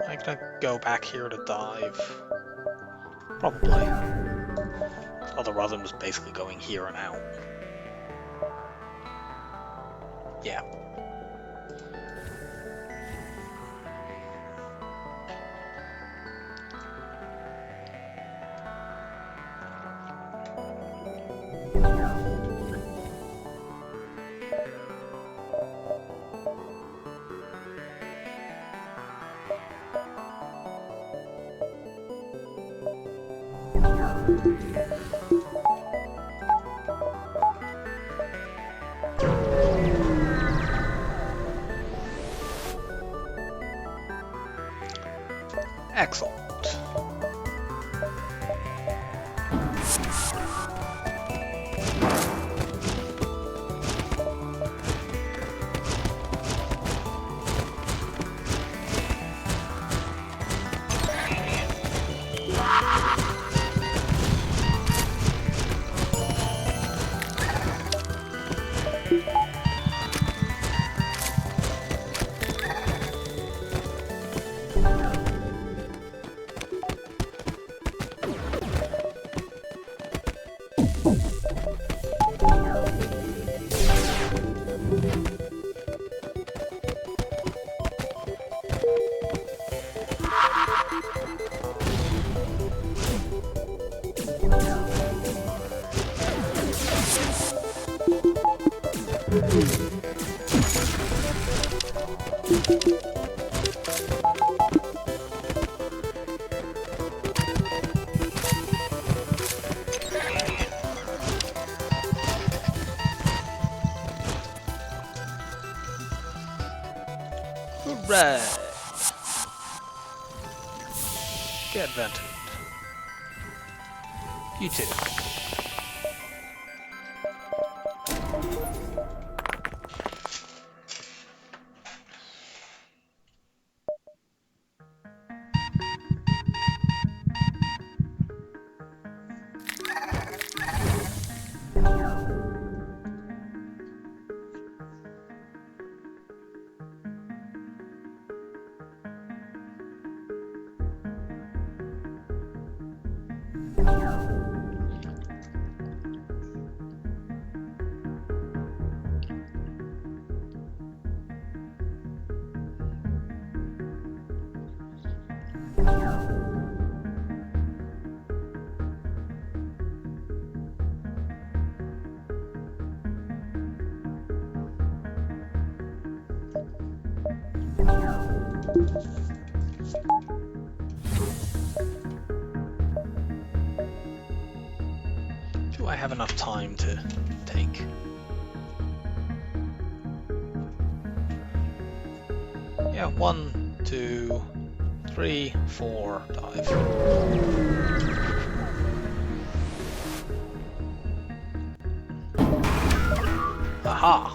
I'm gonna go back here to dive. Probably. Otherwise I'm just basically going here and out. Yeah. Excellent. Hooray! Get vented. You too. Do I have enough time to take? Yeah, 1, 2, 3, 4, dive. Aha!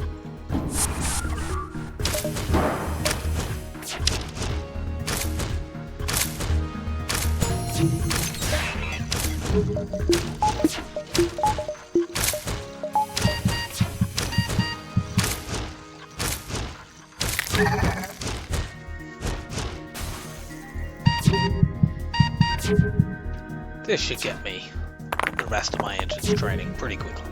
This should get me the rest of my engines training pretty quickly.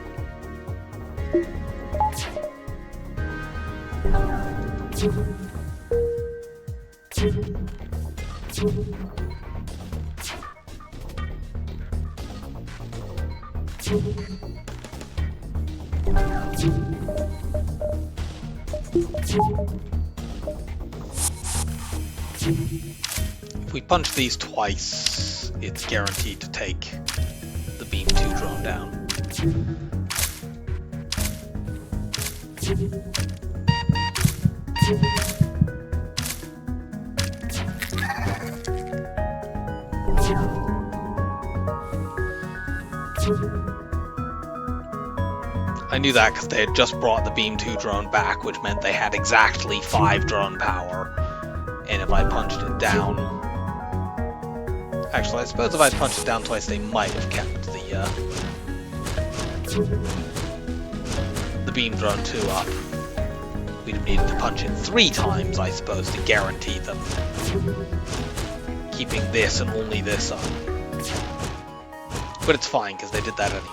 If we punch these twice, it's guaranteed to take the Beam 2 drone down. I knew that because they had just brought the Beam 2 drone back, which meant they had exactly 5 drone power. And if I punched it down... Actually, I suppose if I punched it down twice, they might have kept the Beam Drone 2 up. We'd have needed to punch it 3 times, I suppose, to guarantee them keeping this and only this up. But it's fine, because they did that anyway.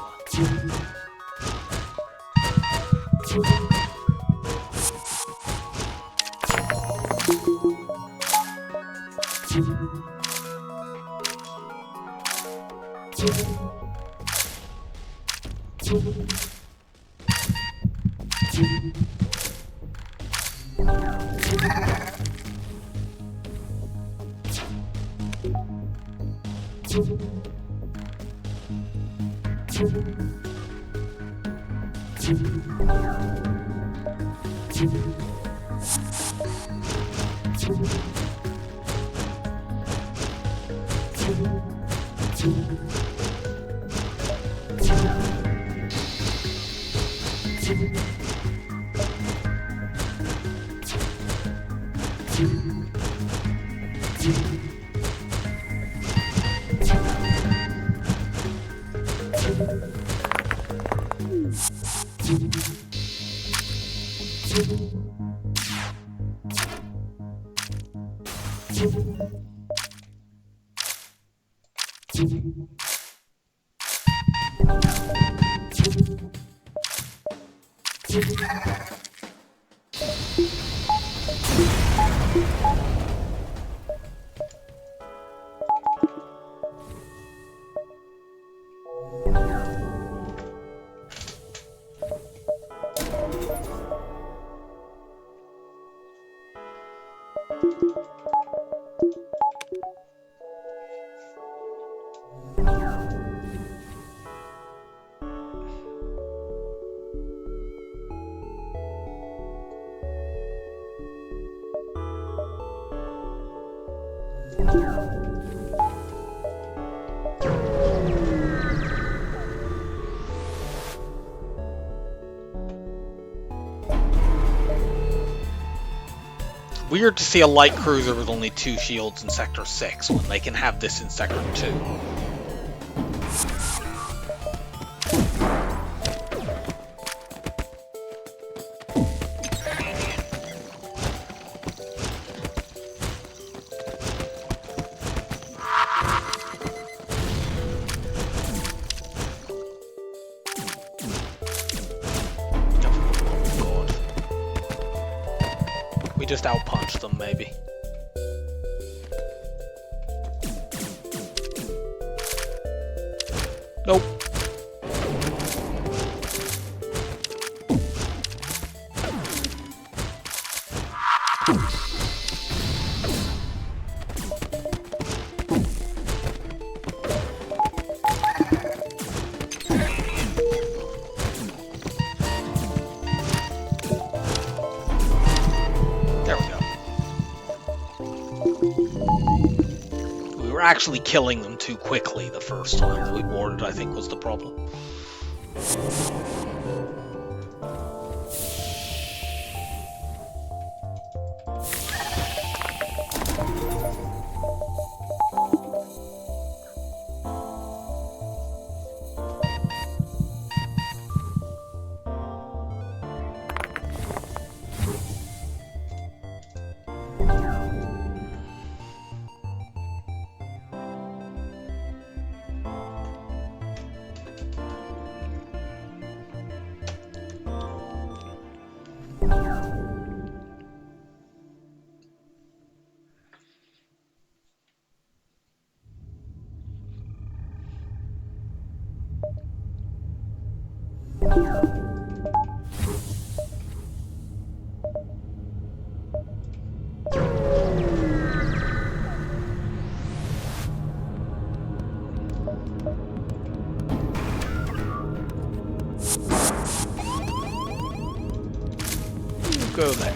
Weird to see a light cruiser with only 2 shields in Sector 6 when they can have this in Sector 2. Just outpunch them, maybe. Nope. Actually killing them too quickly the first time that we boarded, I think, was the problem. Go there.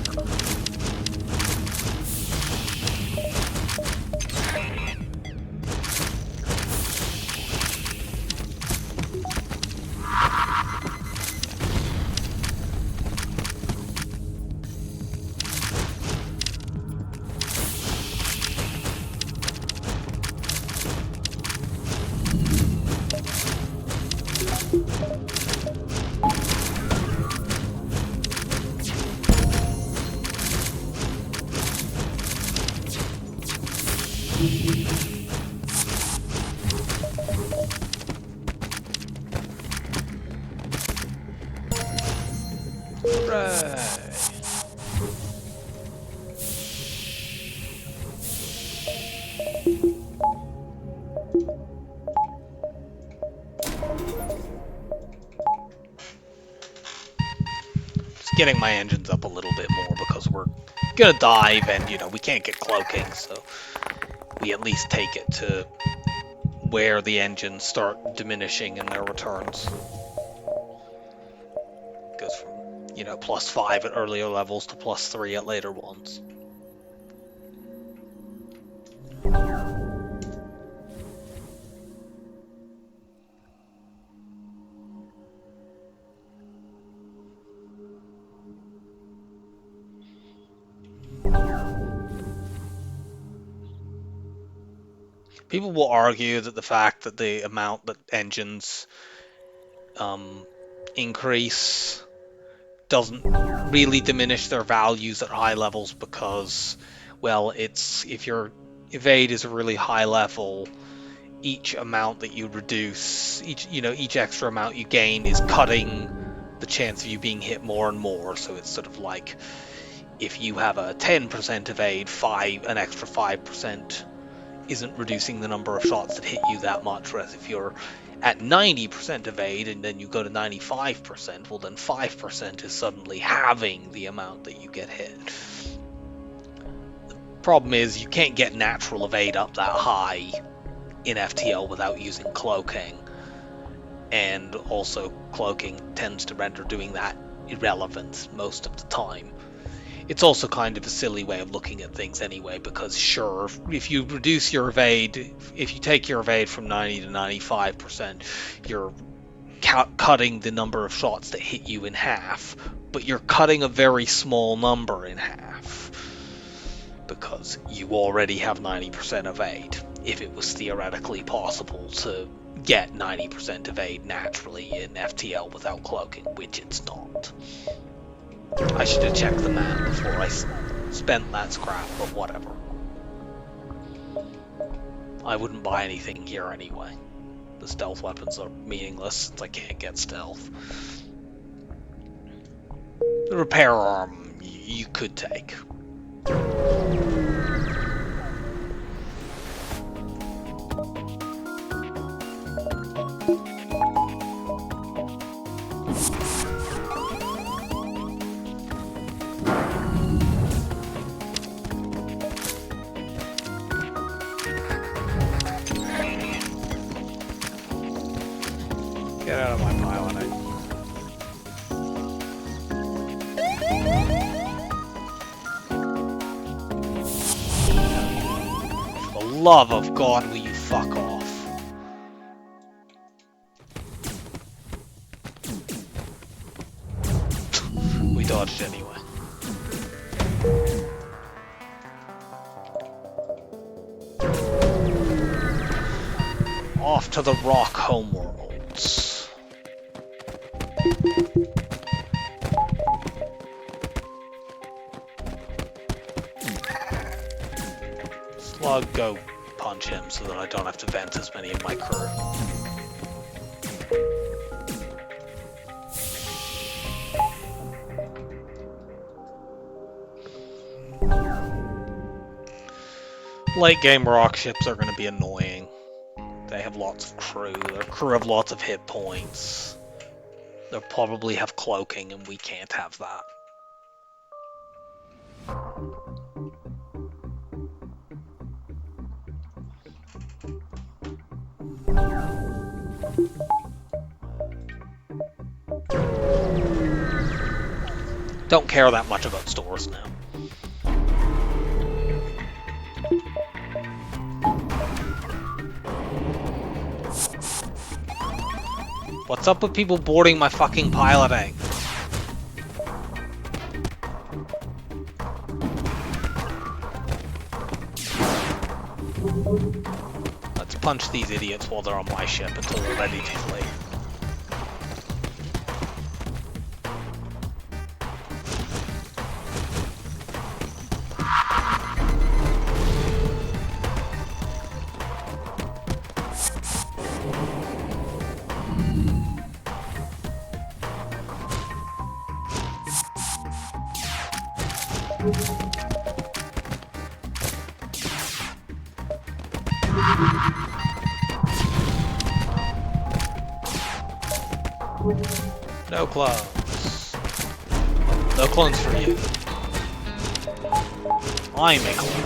Just getting my engines up a little bit more because we're gonna dive and, you know, we can't get cloaking, so we at least take it to where the engines start diminishing in their returns. Goes from, you know, +5 at earlier levels to +3 at later ones. People will argue that the fact that the amount that engines increase doesn't really diminish their values at high levels because, well, it's if your evade is a really high level, each amount that you reduce, each extra amount you gain is cutting the chance of you being hit more and more. So it's sort of like if you have a 10% evade, an extra 5% isn't reducing the number of shots that hit you that much, whereas if you're at 90% evade and then you go to 95%, well then 5% is suddenly halving the amount that you get hit. The problem is you can't get natural evade up that high in FTL without using cloaking, and also cloaking tends to render doing that irrelevant most of the time. It's also kind of a silly way of looking at things anyway, because sure, if you reduce your evade, if you take your evade from 90 to 95%, you're cutting the number of shots that hit you in half, but you're cutting a very small number in half, because you already have 90% evade. If it was theoretically possible to get 90% evade naturally in FTL without cloaking, which it's not. I should have checked the map before I spent that scrap, but whatever. I wouldn't buy anything here anyway. The stealth weapons are meaningless since I can't get stealth. The repair arm you could take. Get out of my pilot. For the love of God, will you fuck off? We dodged anyway. Off to the rock homeworlds. Slug, go punch him so that I don't have to vent as many of my crew. Late game rock ships are going to be annoying. They have lots of crew. Their crew have lots of hit points. They'll probably have cloaking, and we can't have that. Don't care that much about stores now. What's up with people boarding my fucking piloting? Let's punch these idiots while they're on my ship until they're ready to flee. No clones. No clones for you. I'm a clone.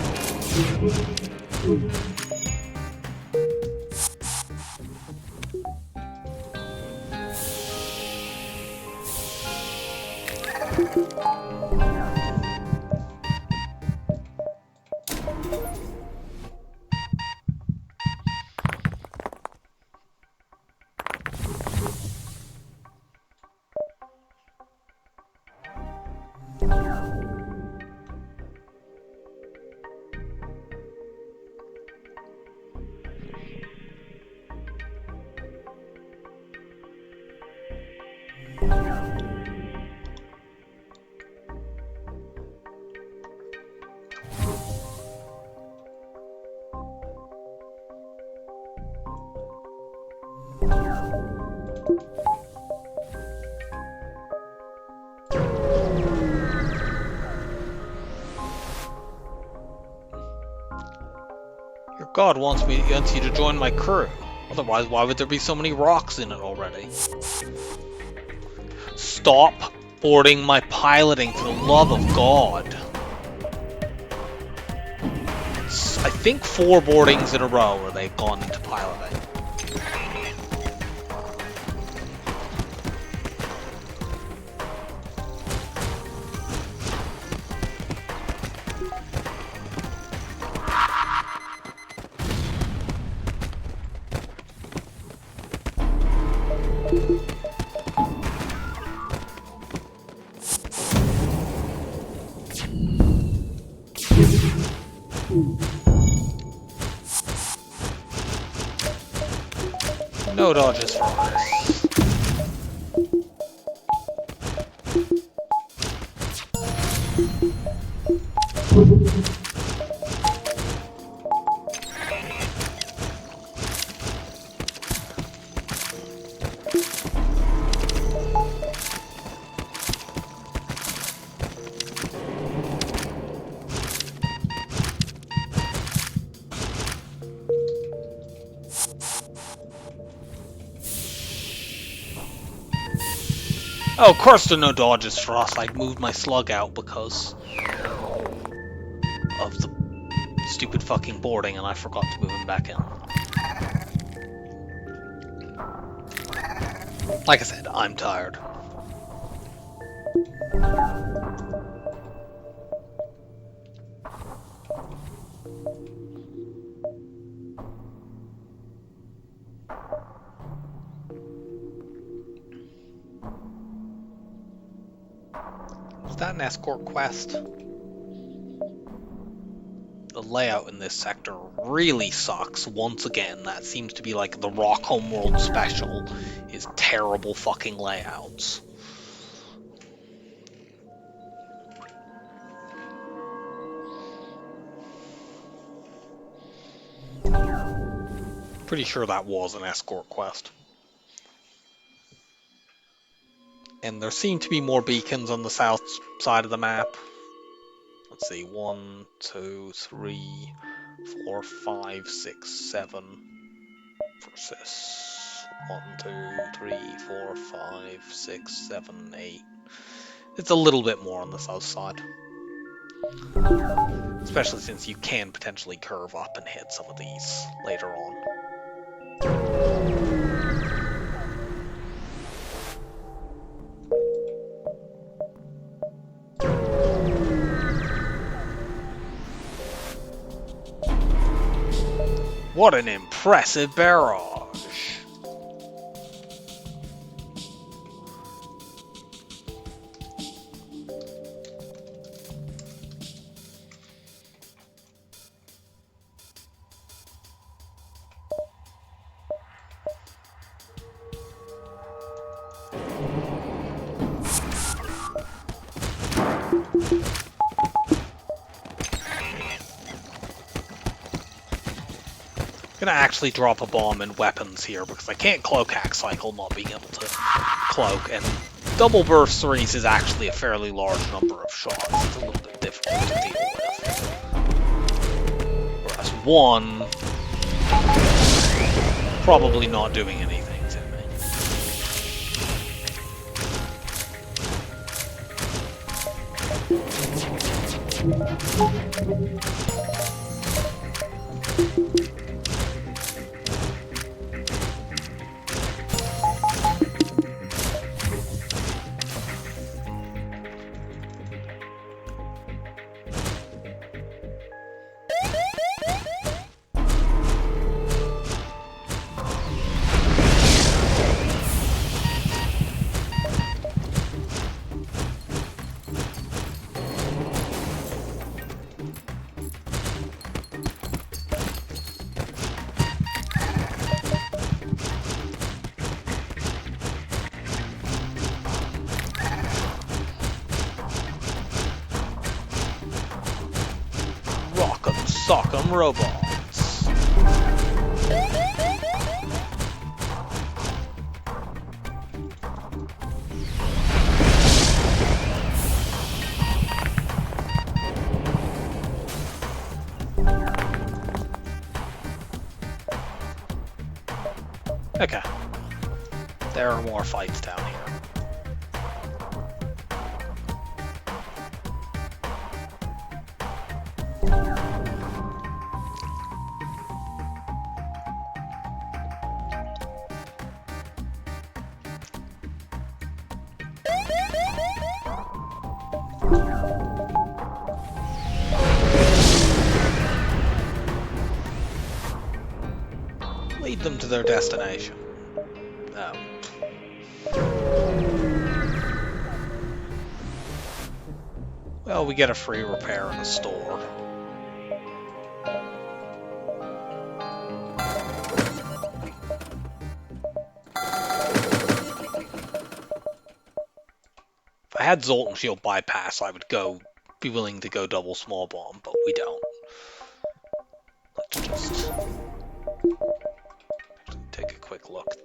Your god wants you to join my crew. Otherwise, why would there be so many rocks in it already? Stop boarding my piloting, for the love of God. I think 4 boardings in a row where they've gone into piloting. No dodges for us. Oh, of course there are no dodges for us. I moved my slug out because of the stupid fucking boarding, and I forgot to move him back in. Like I said, I'm tired. Is that an escort quest? The layout in this sector really sucks. Once again, that seems to be like the Rock Homeworld special, is terrible fucking layouts. Pretty sure that was an escort quest. And there seem to be more beacons on the south side of the map. Let's see, 1, 2, 3, 4, 5, 6, 7 versus 1, 2, 3, 4, 5, 6, 7, 8. It's a little bit more on the south side. Especially since you can potentially curve up and hit some of these later on. What an impressive barrage! Gonna actually drop a bomb in weapons here because I can't cloak hack cycle not being able to cloak, and double burst 3s is actually a fairly large number of shots. It's a little bit difficult to deal with. Whereas 1, probably not doing anything to me. Sock'em robots. Okay. There are more fights down here. Lead them to their destination. Oh. Well, we get a free repair in a store. If I had Zoltan Shield bypass, I would be willing to go double small bomb, but we don't. Let's just take a quick look,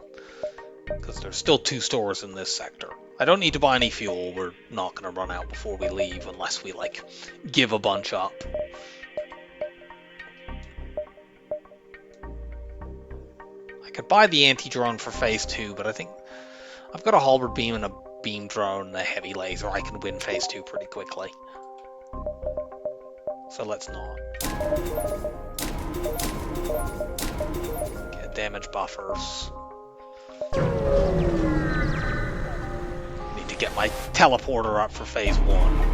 because there's still 2 stores in this sector. I don't need to buy any fuel. We're not going to run out before we leave unless we, like, give a bunch up. I could buy the anti-drone for phase 2, but I think I've got a halberd beam and a beam drone and a heavy laser. I can win phase 2 pretty quickly. So let's not. Get damage buffers. Need to get my teleporter up for phase 1.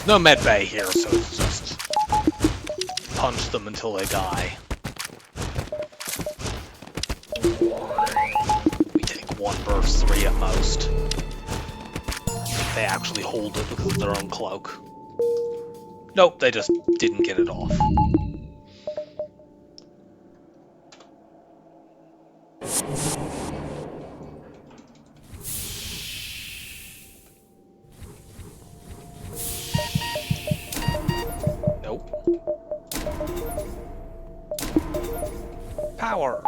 No med bay here, so it's just punch them until they die. We take 1 burst 3 at most. They actually hold it because of their own cloak. Nope, they just didn't get it off. power.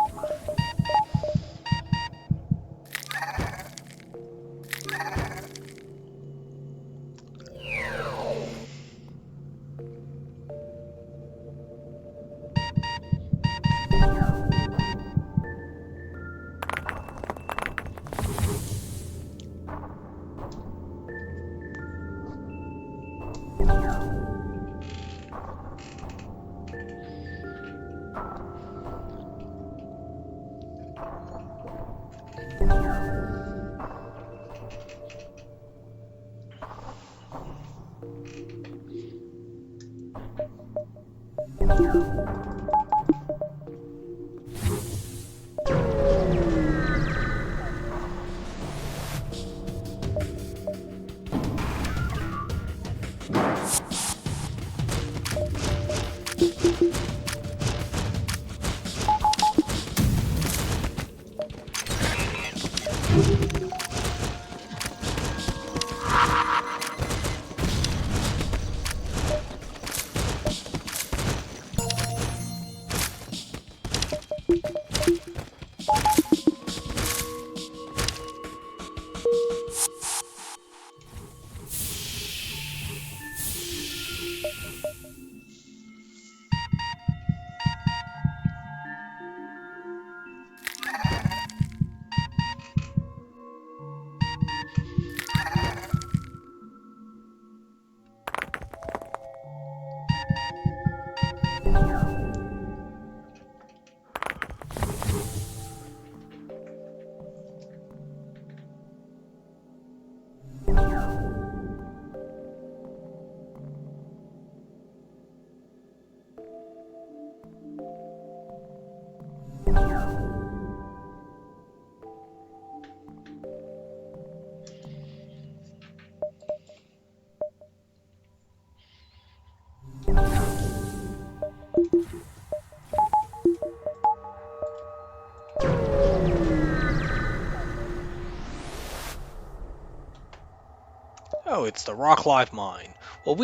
Oh, it's the Rock Live Mine. Well,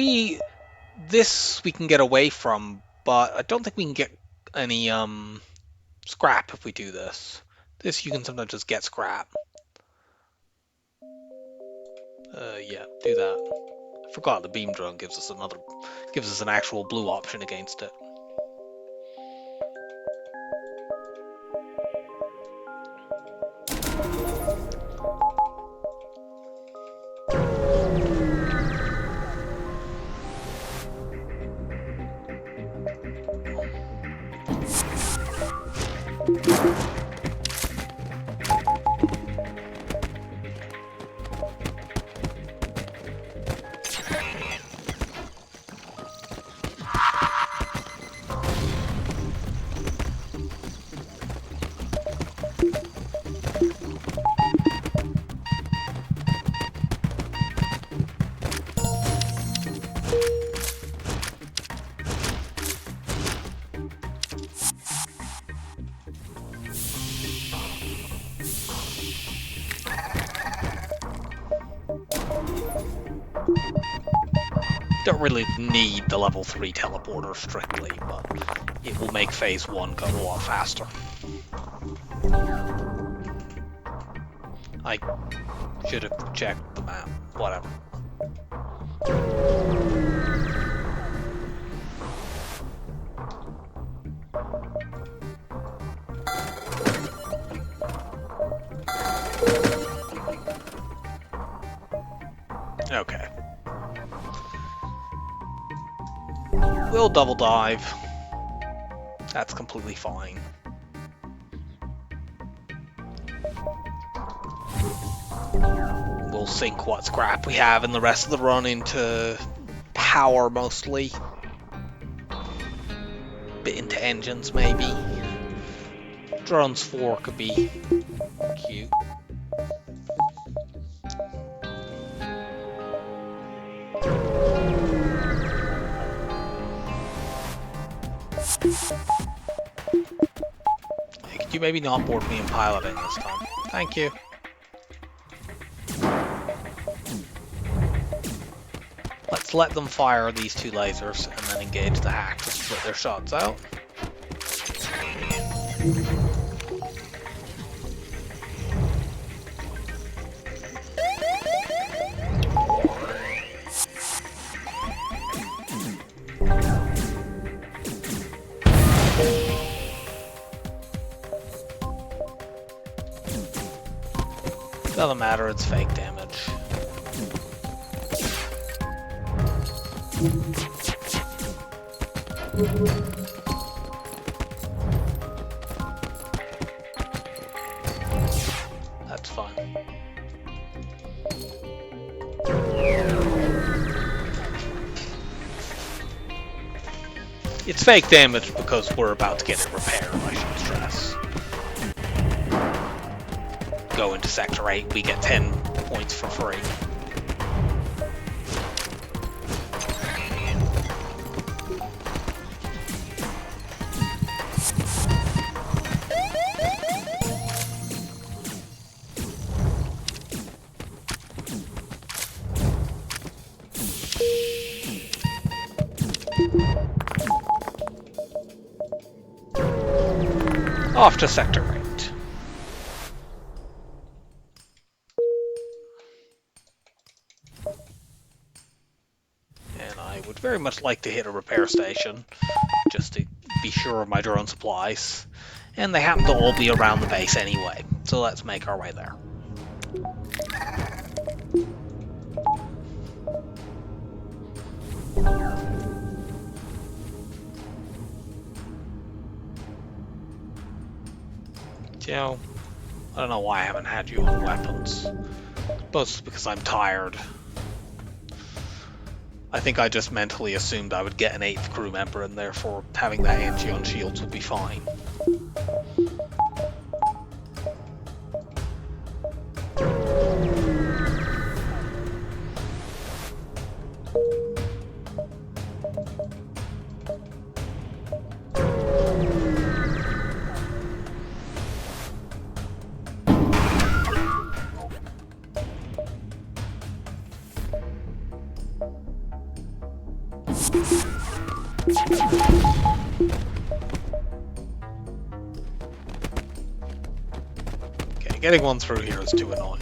this we can get away from, but I don't think we can get any scrap if we do this. This you can sometimes just get scrap. Yeah, do that. I forgot the beam drone gives us an actual blue option against it. Don't really need the level 3 teleporter strictly, but it will make phase 1 go a lot faster. I should have checked the map. Whatever. Okay. We'll double dive. That's completely fine. We'll sink what scrap we have in the rest of the run into power mostly. Bit into engines maybe. Drones 4 could be cute. Hey, could you maybe not board me in piloting this time? Thank you. Let's let them fire these 2 lasers and then engage the hack to split their shots out. Doesn't matter, it's fake damage. That's fine. It's fake damage because we're about to get it repaired, I should stress. Go into Sector 8, we get 10 points for free. Off to Sector 8. And I would very much like to hit a repair station, just to be sure of my drone supplies. And they happen to all be around the base anyway, so let's make our way there. You know, I don't know why I haven't had you on weapons. Both it's because I'm tired. I think I just mentally assumed I would get an 8th crew member, and therefore having that anti on shields would be fine. Okay, getting one through here is too annoying.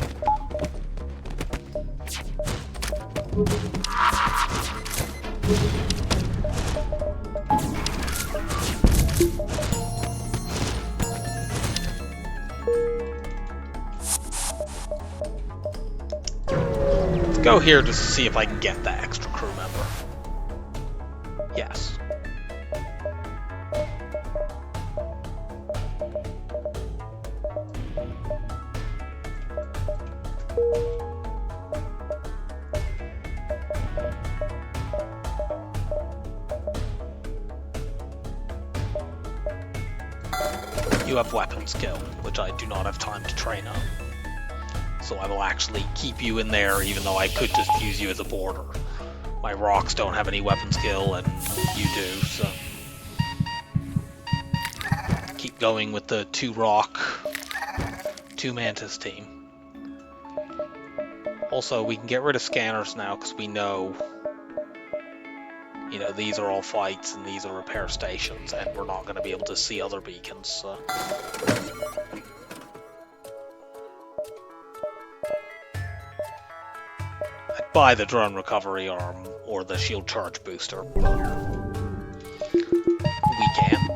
Let's go here just to see if I can get that extra crew member. Yes. You have weapon skill, which I do not have time to train on. So I will actually keep you in there, even though I could just use you as a border. My rocks don't have any weapon skill, and you do, so... Keep going with the 2 rock, 2 mantis team. Also, we can get rid of scanners now, because we know... You know, these are all fights, and these are repair stations, and we're not going to be able to see other beacons, so... I'd buy the drone recovery arm, or the shield charge booster. We can.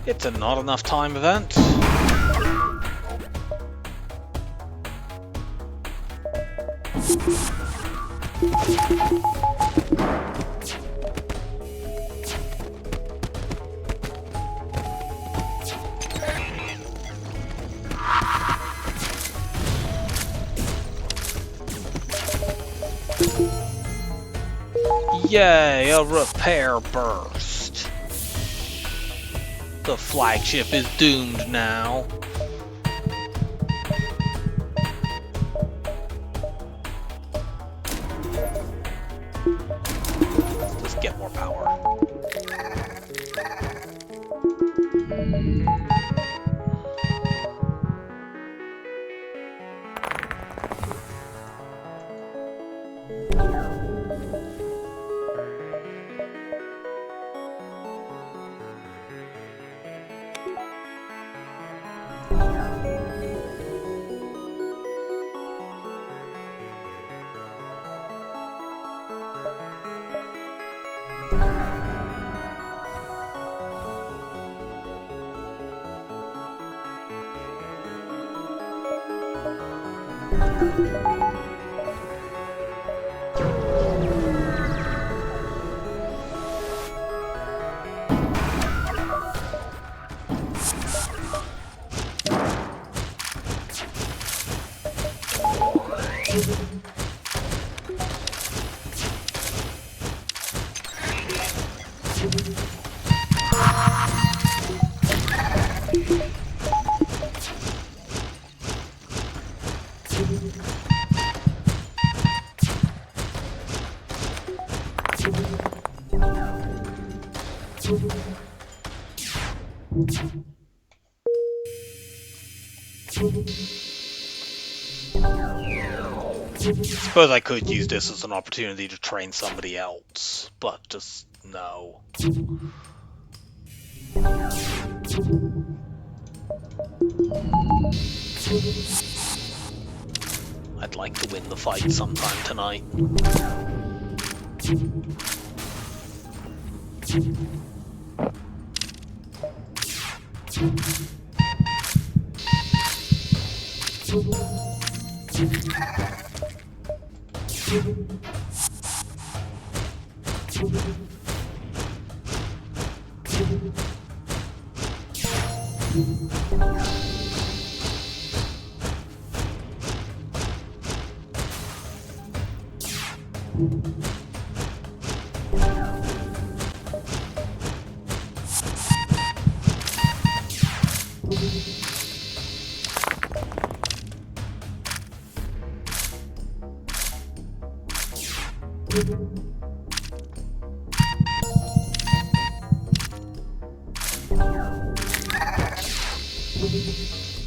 It's a not enough time event. Yay, a repair burst. The flagship is doomed now. Let's just get more power. I suppose I could use this as an opportunity to train somebody else, but just no. I'd like to win the fight sometime tonight.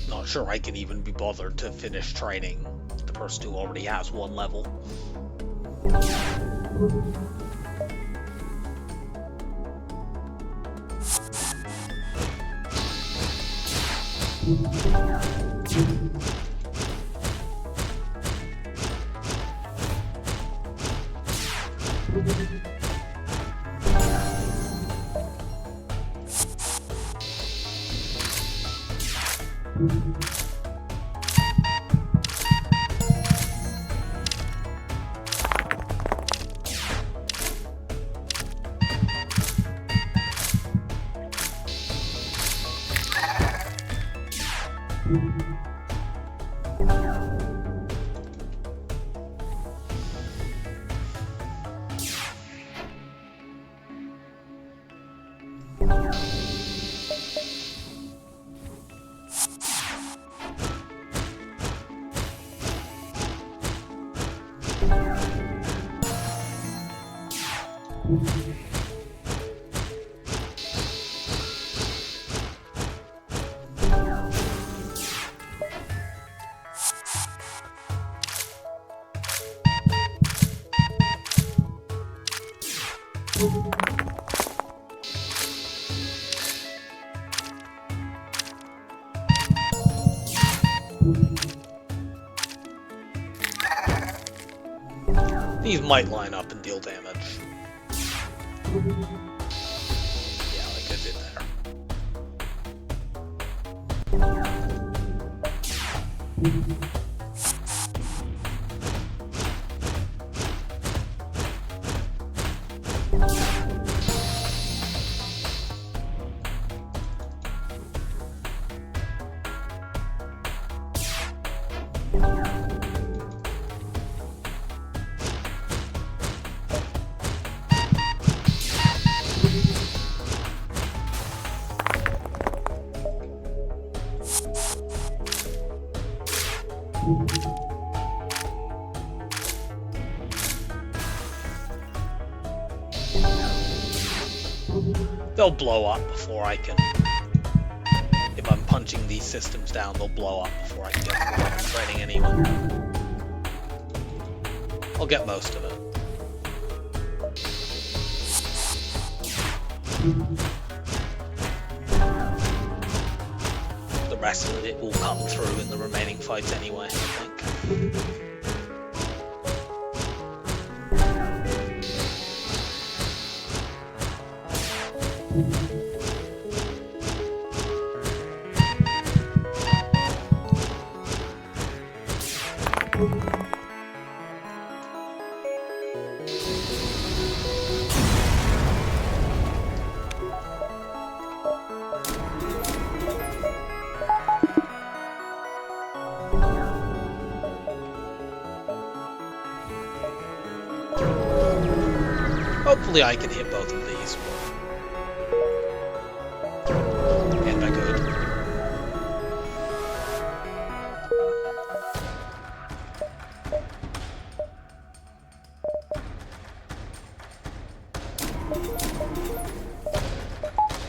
Not sure I can even be bothered to finish training the person who already has one level. These might line up and deal damage. Yeah, like I did there. They'll blow up before I can... If I'm punching these systems down, they'll blow up before I can get to the training anyone. I'll get most of it. The rest of it will come through in the remaining fights anyway, I think. Hopefully I can hit both of these. And I could.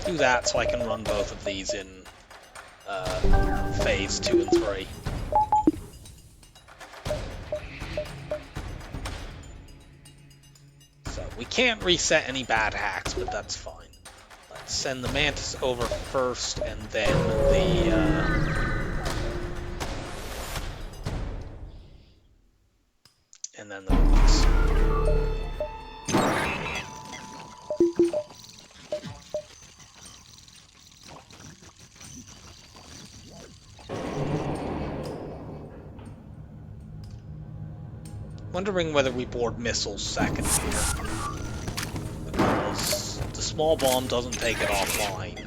Do that so I can run both of these in phase 2 and 3. We can't reset any bad hacks, but that's fine. Let's send the Mantis over first, and then the rocks. Wondering whether we board missiles second here. Because the small bomb doesn't take it offline.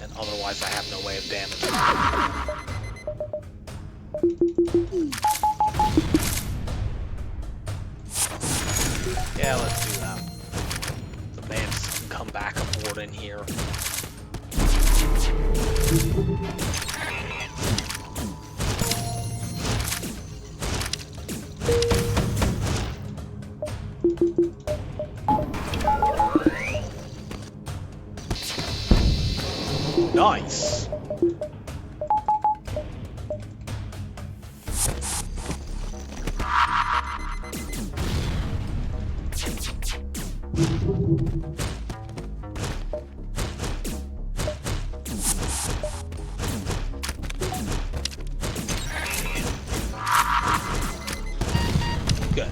And otherwise I have no way of damaging it. Yeah, let's do that. The Mantis can come back aboard in here. Nice. Good.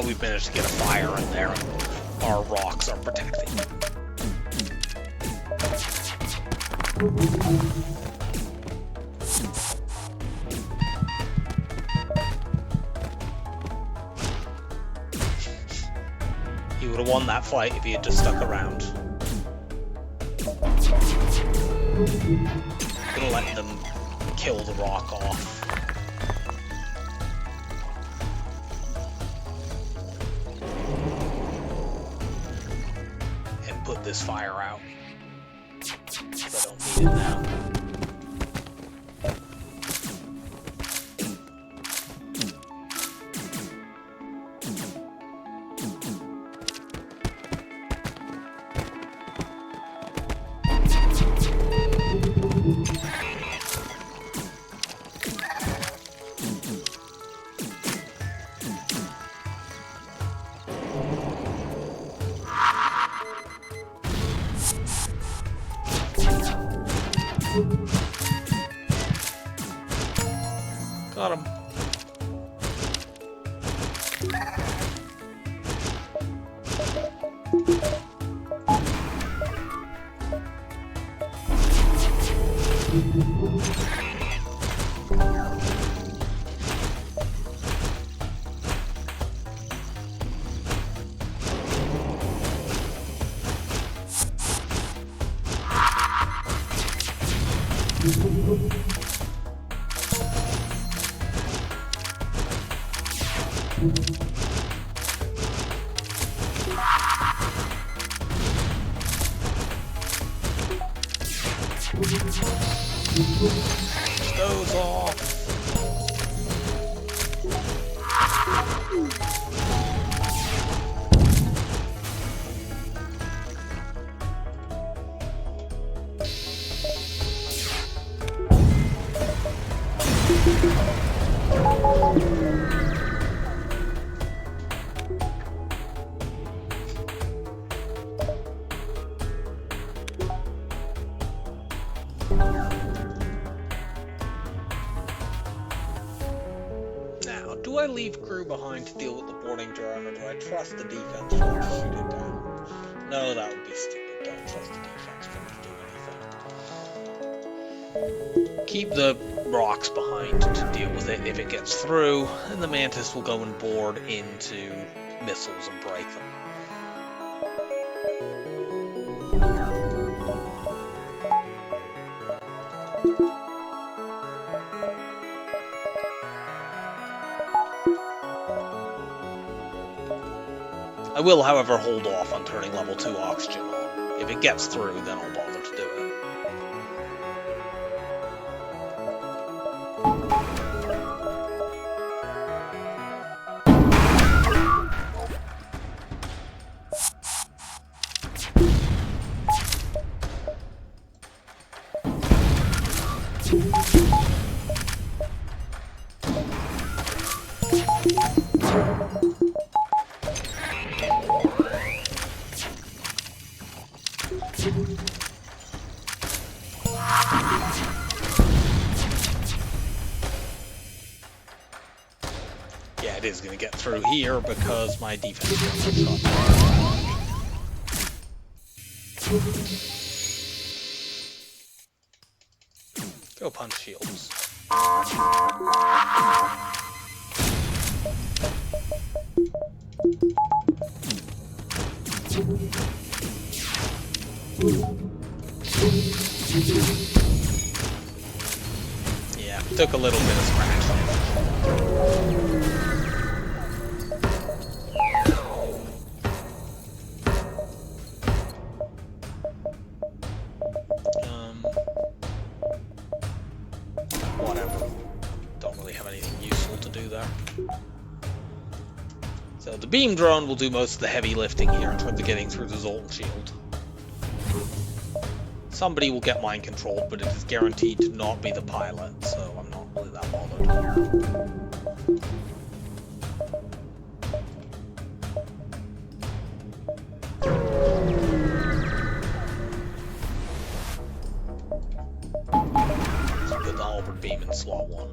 We've managed to get a fire in there, and our rocks are protecting it. He would have won that fight if he had just stuck around. Gonna let them kill the rock off. Put this fire out. I don't need it now. Got him. Those off. Now, do I leave crew behind to deal with the boarding drone, or do I trust the defense to shoot it down? No, that would be stupid. Don't trust the defense for to do anything. Keep the rocks behind to deal with it if it gets through, and the Mantis will go and board into missiles and break them. I will, however, hold off on turning level 2 oxygen on. If it gets through, then I'll bother to do it. Yeah, it is going to get through here because my defense is shot. Go punch shields. Yeah, took a little bit of scratch damage. Whatever. Don't really have anything useful to do there. So the beam drone will do most of the heavy lifting here in terms of getting through the Zoltan shield. Somebody will get mind controlled, but it is guaranteed to not be the pilot, so I'm not really that bothered. So put the halberd beam in slot 1.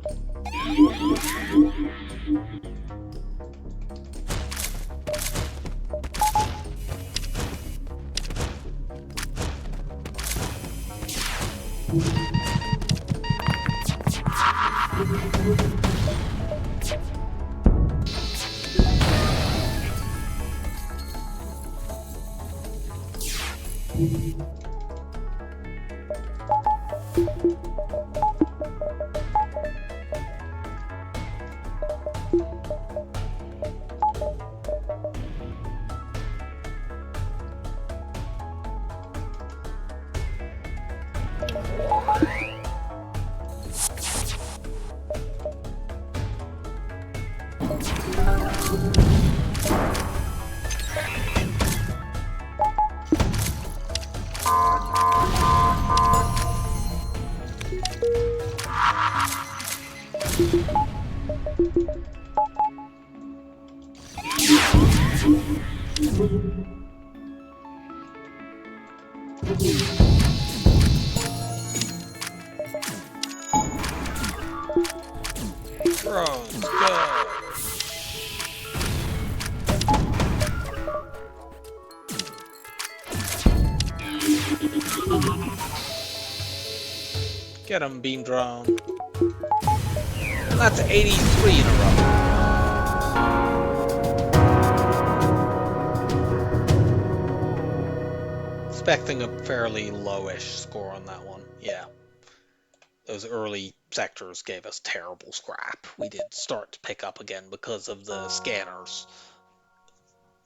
Drones, go! Get him, beam drone. And that's 83 in a row. Expecting a fairly lowish score on that one. Yeah. those early sectors gave us terrible scrap. We did start to pick up again because of the scanners,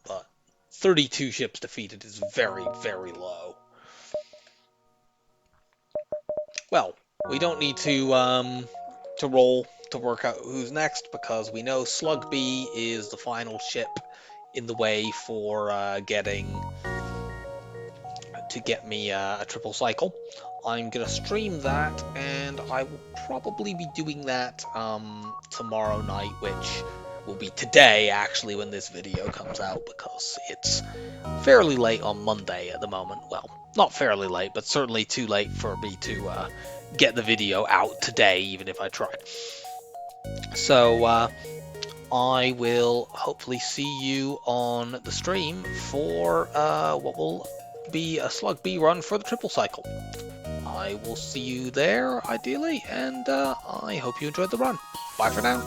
but 32 ships defeated is very, very low. Well, we don't need to roll to work out who's next because we know Slug B is the final ship in the way for get me a triple cycle. I'm gonna stream that, and I will probably be doing that tomorrow night, which will be today actually when this video comes out, because it's fairly late on Monday at the moment. Well, not fairly late, but certainly too late for me to get the video out today, even if I tried. So I will hopefully see you on the stream for what will be a Slug B run for the triple cycle. I will see you there, ideally, and I hope you enjoyed the run. Bye for now.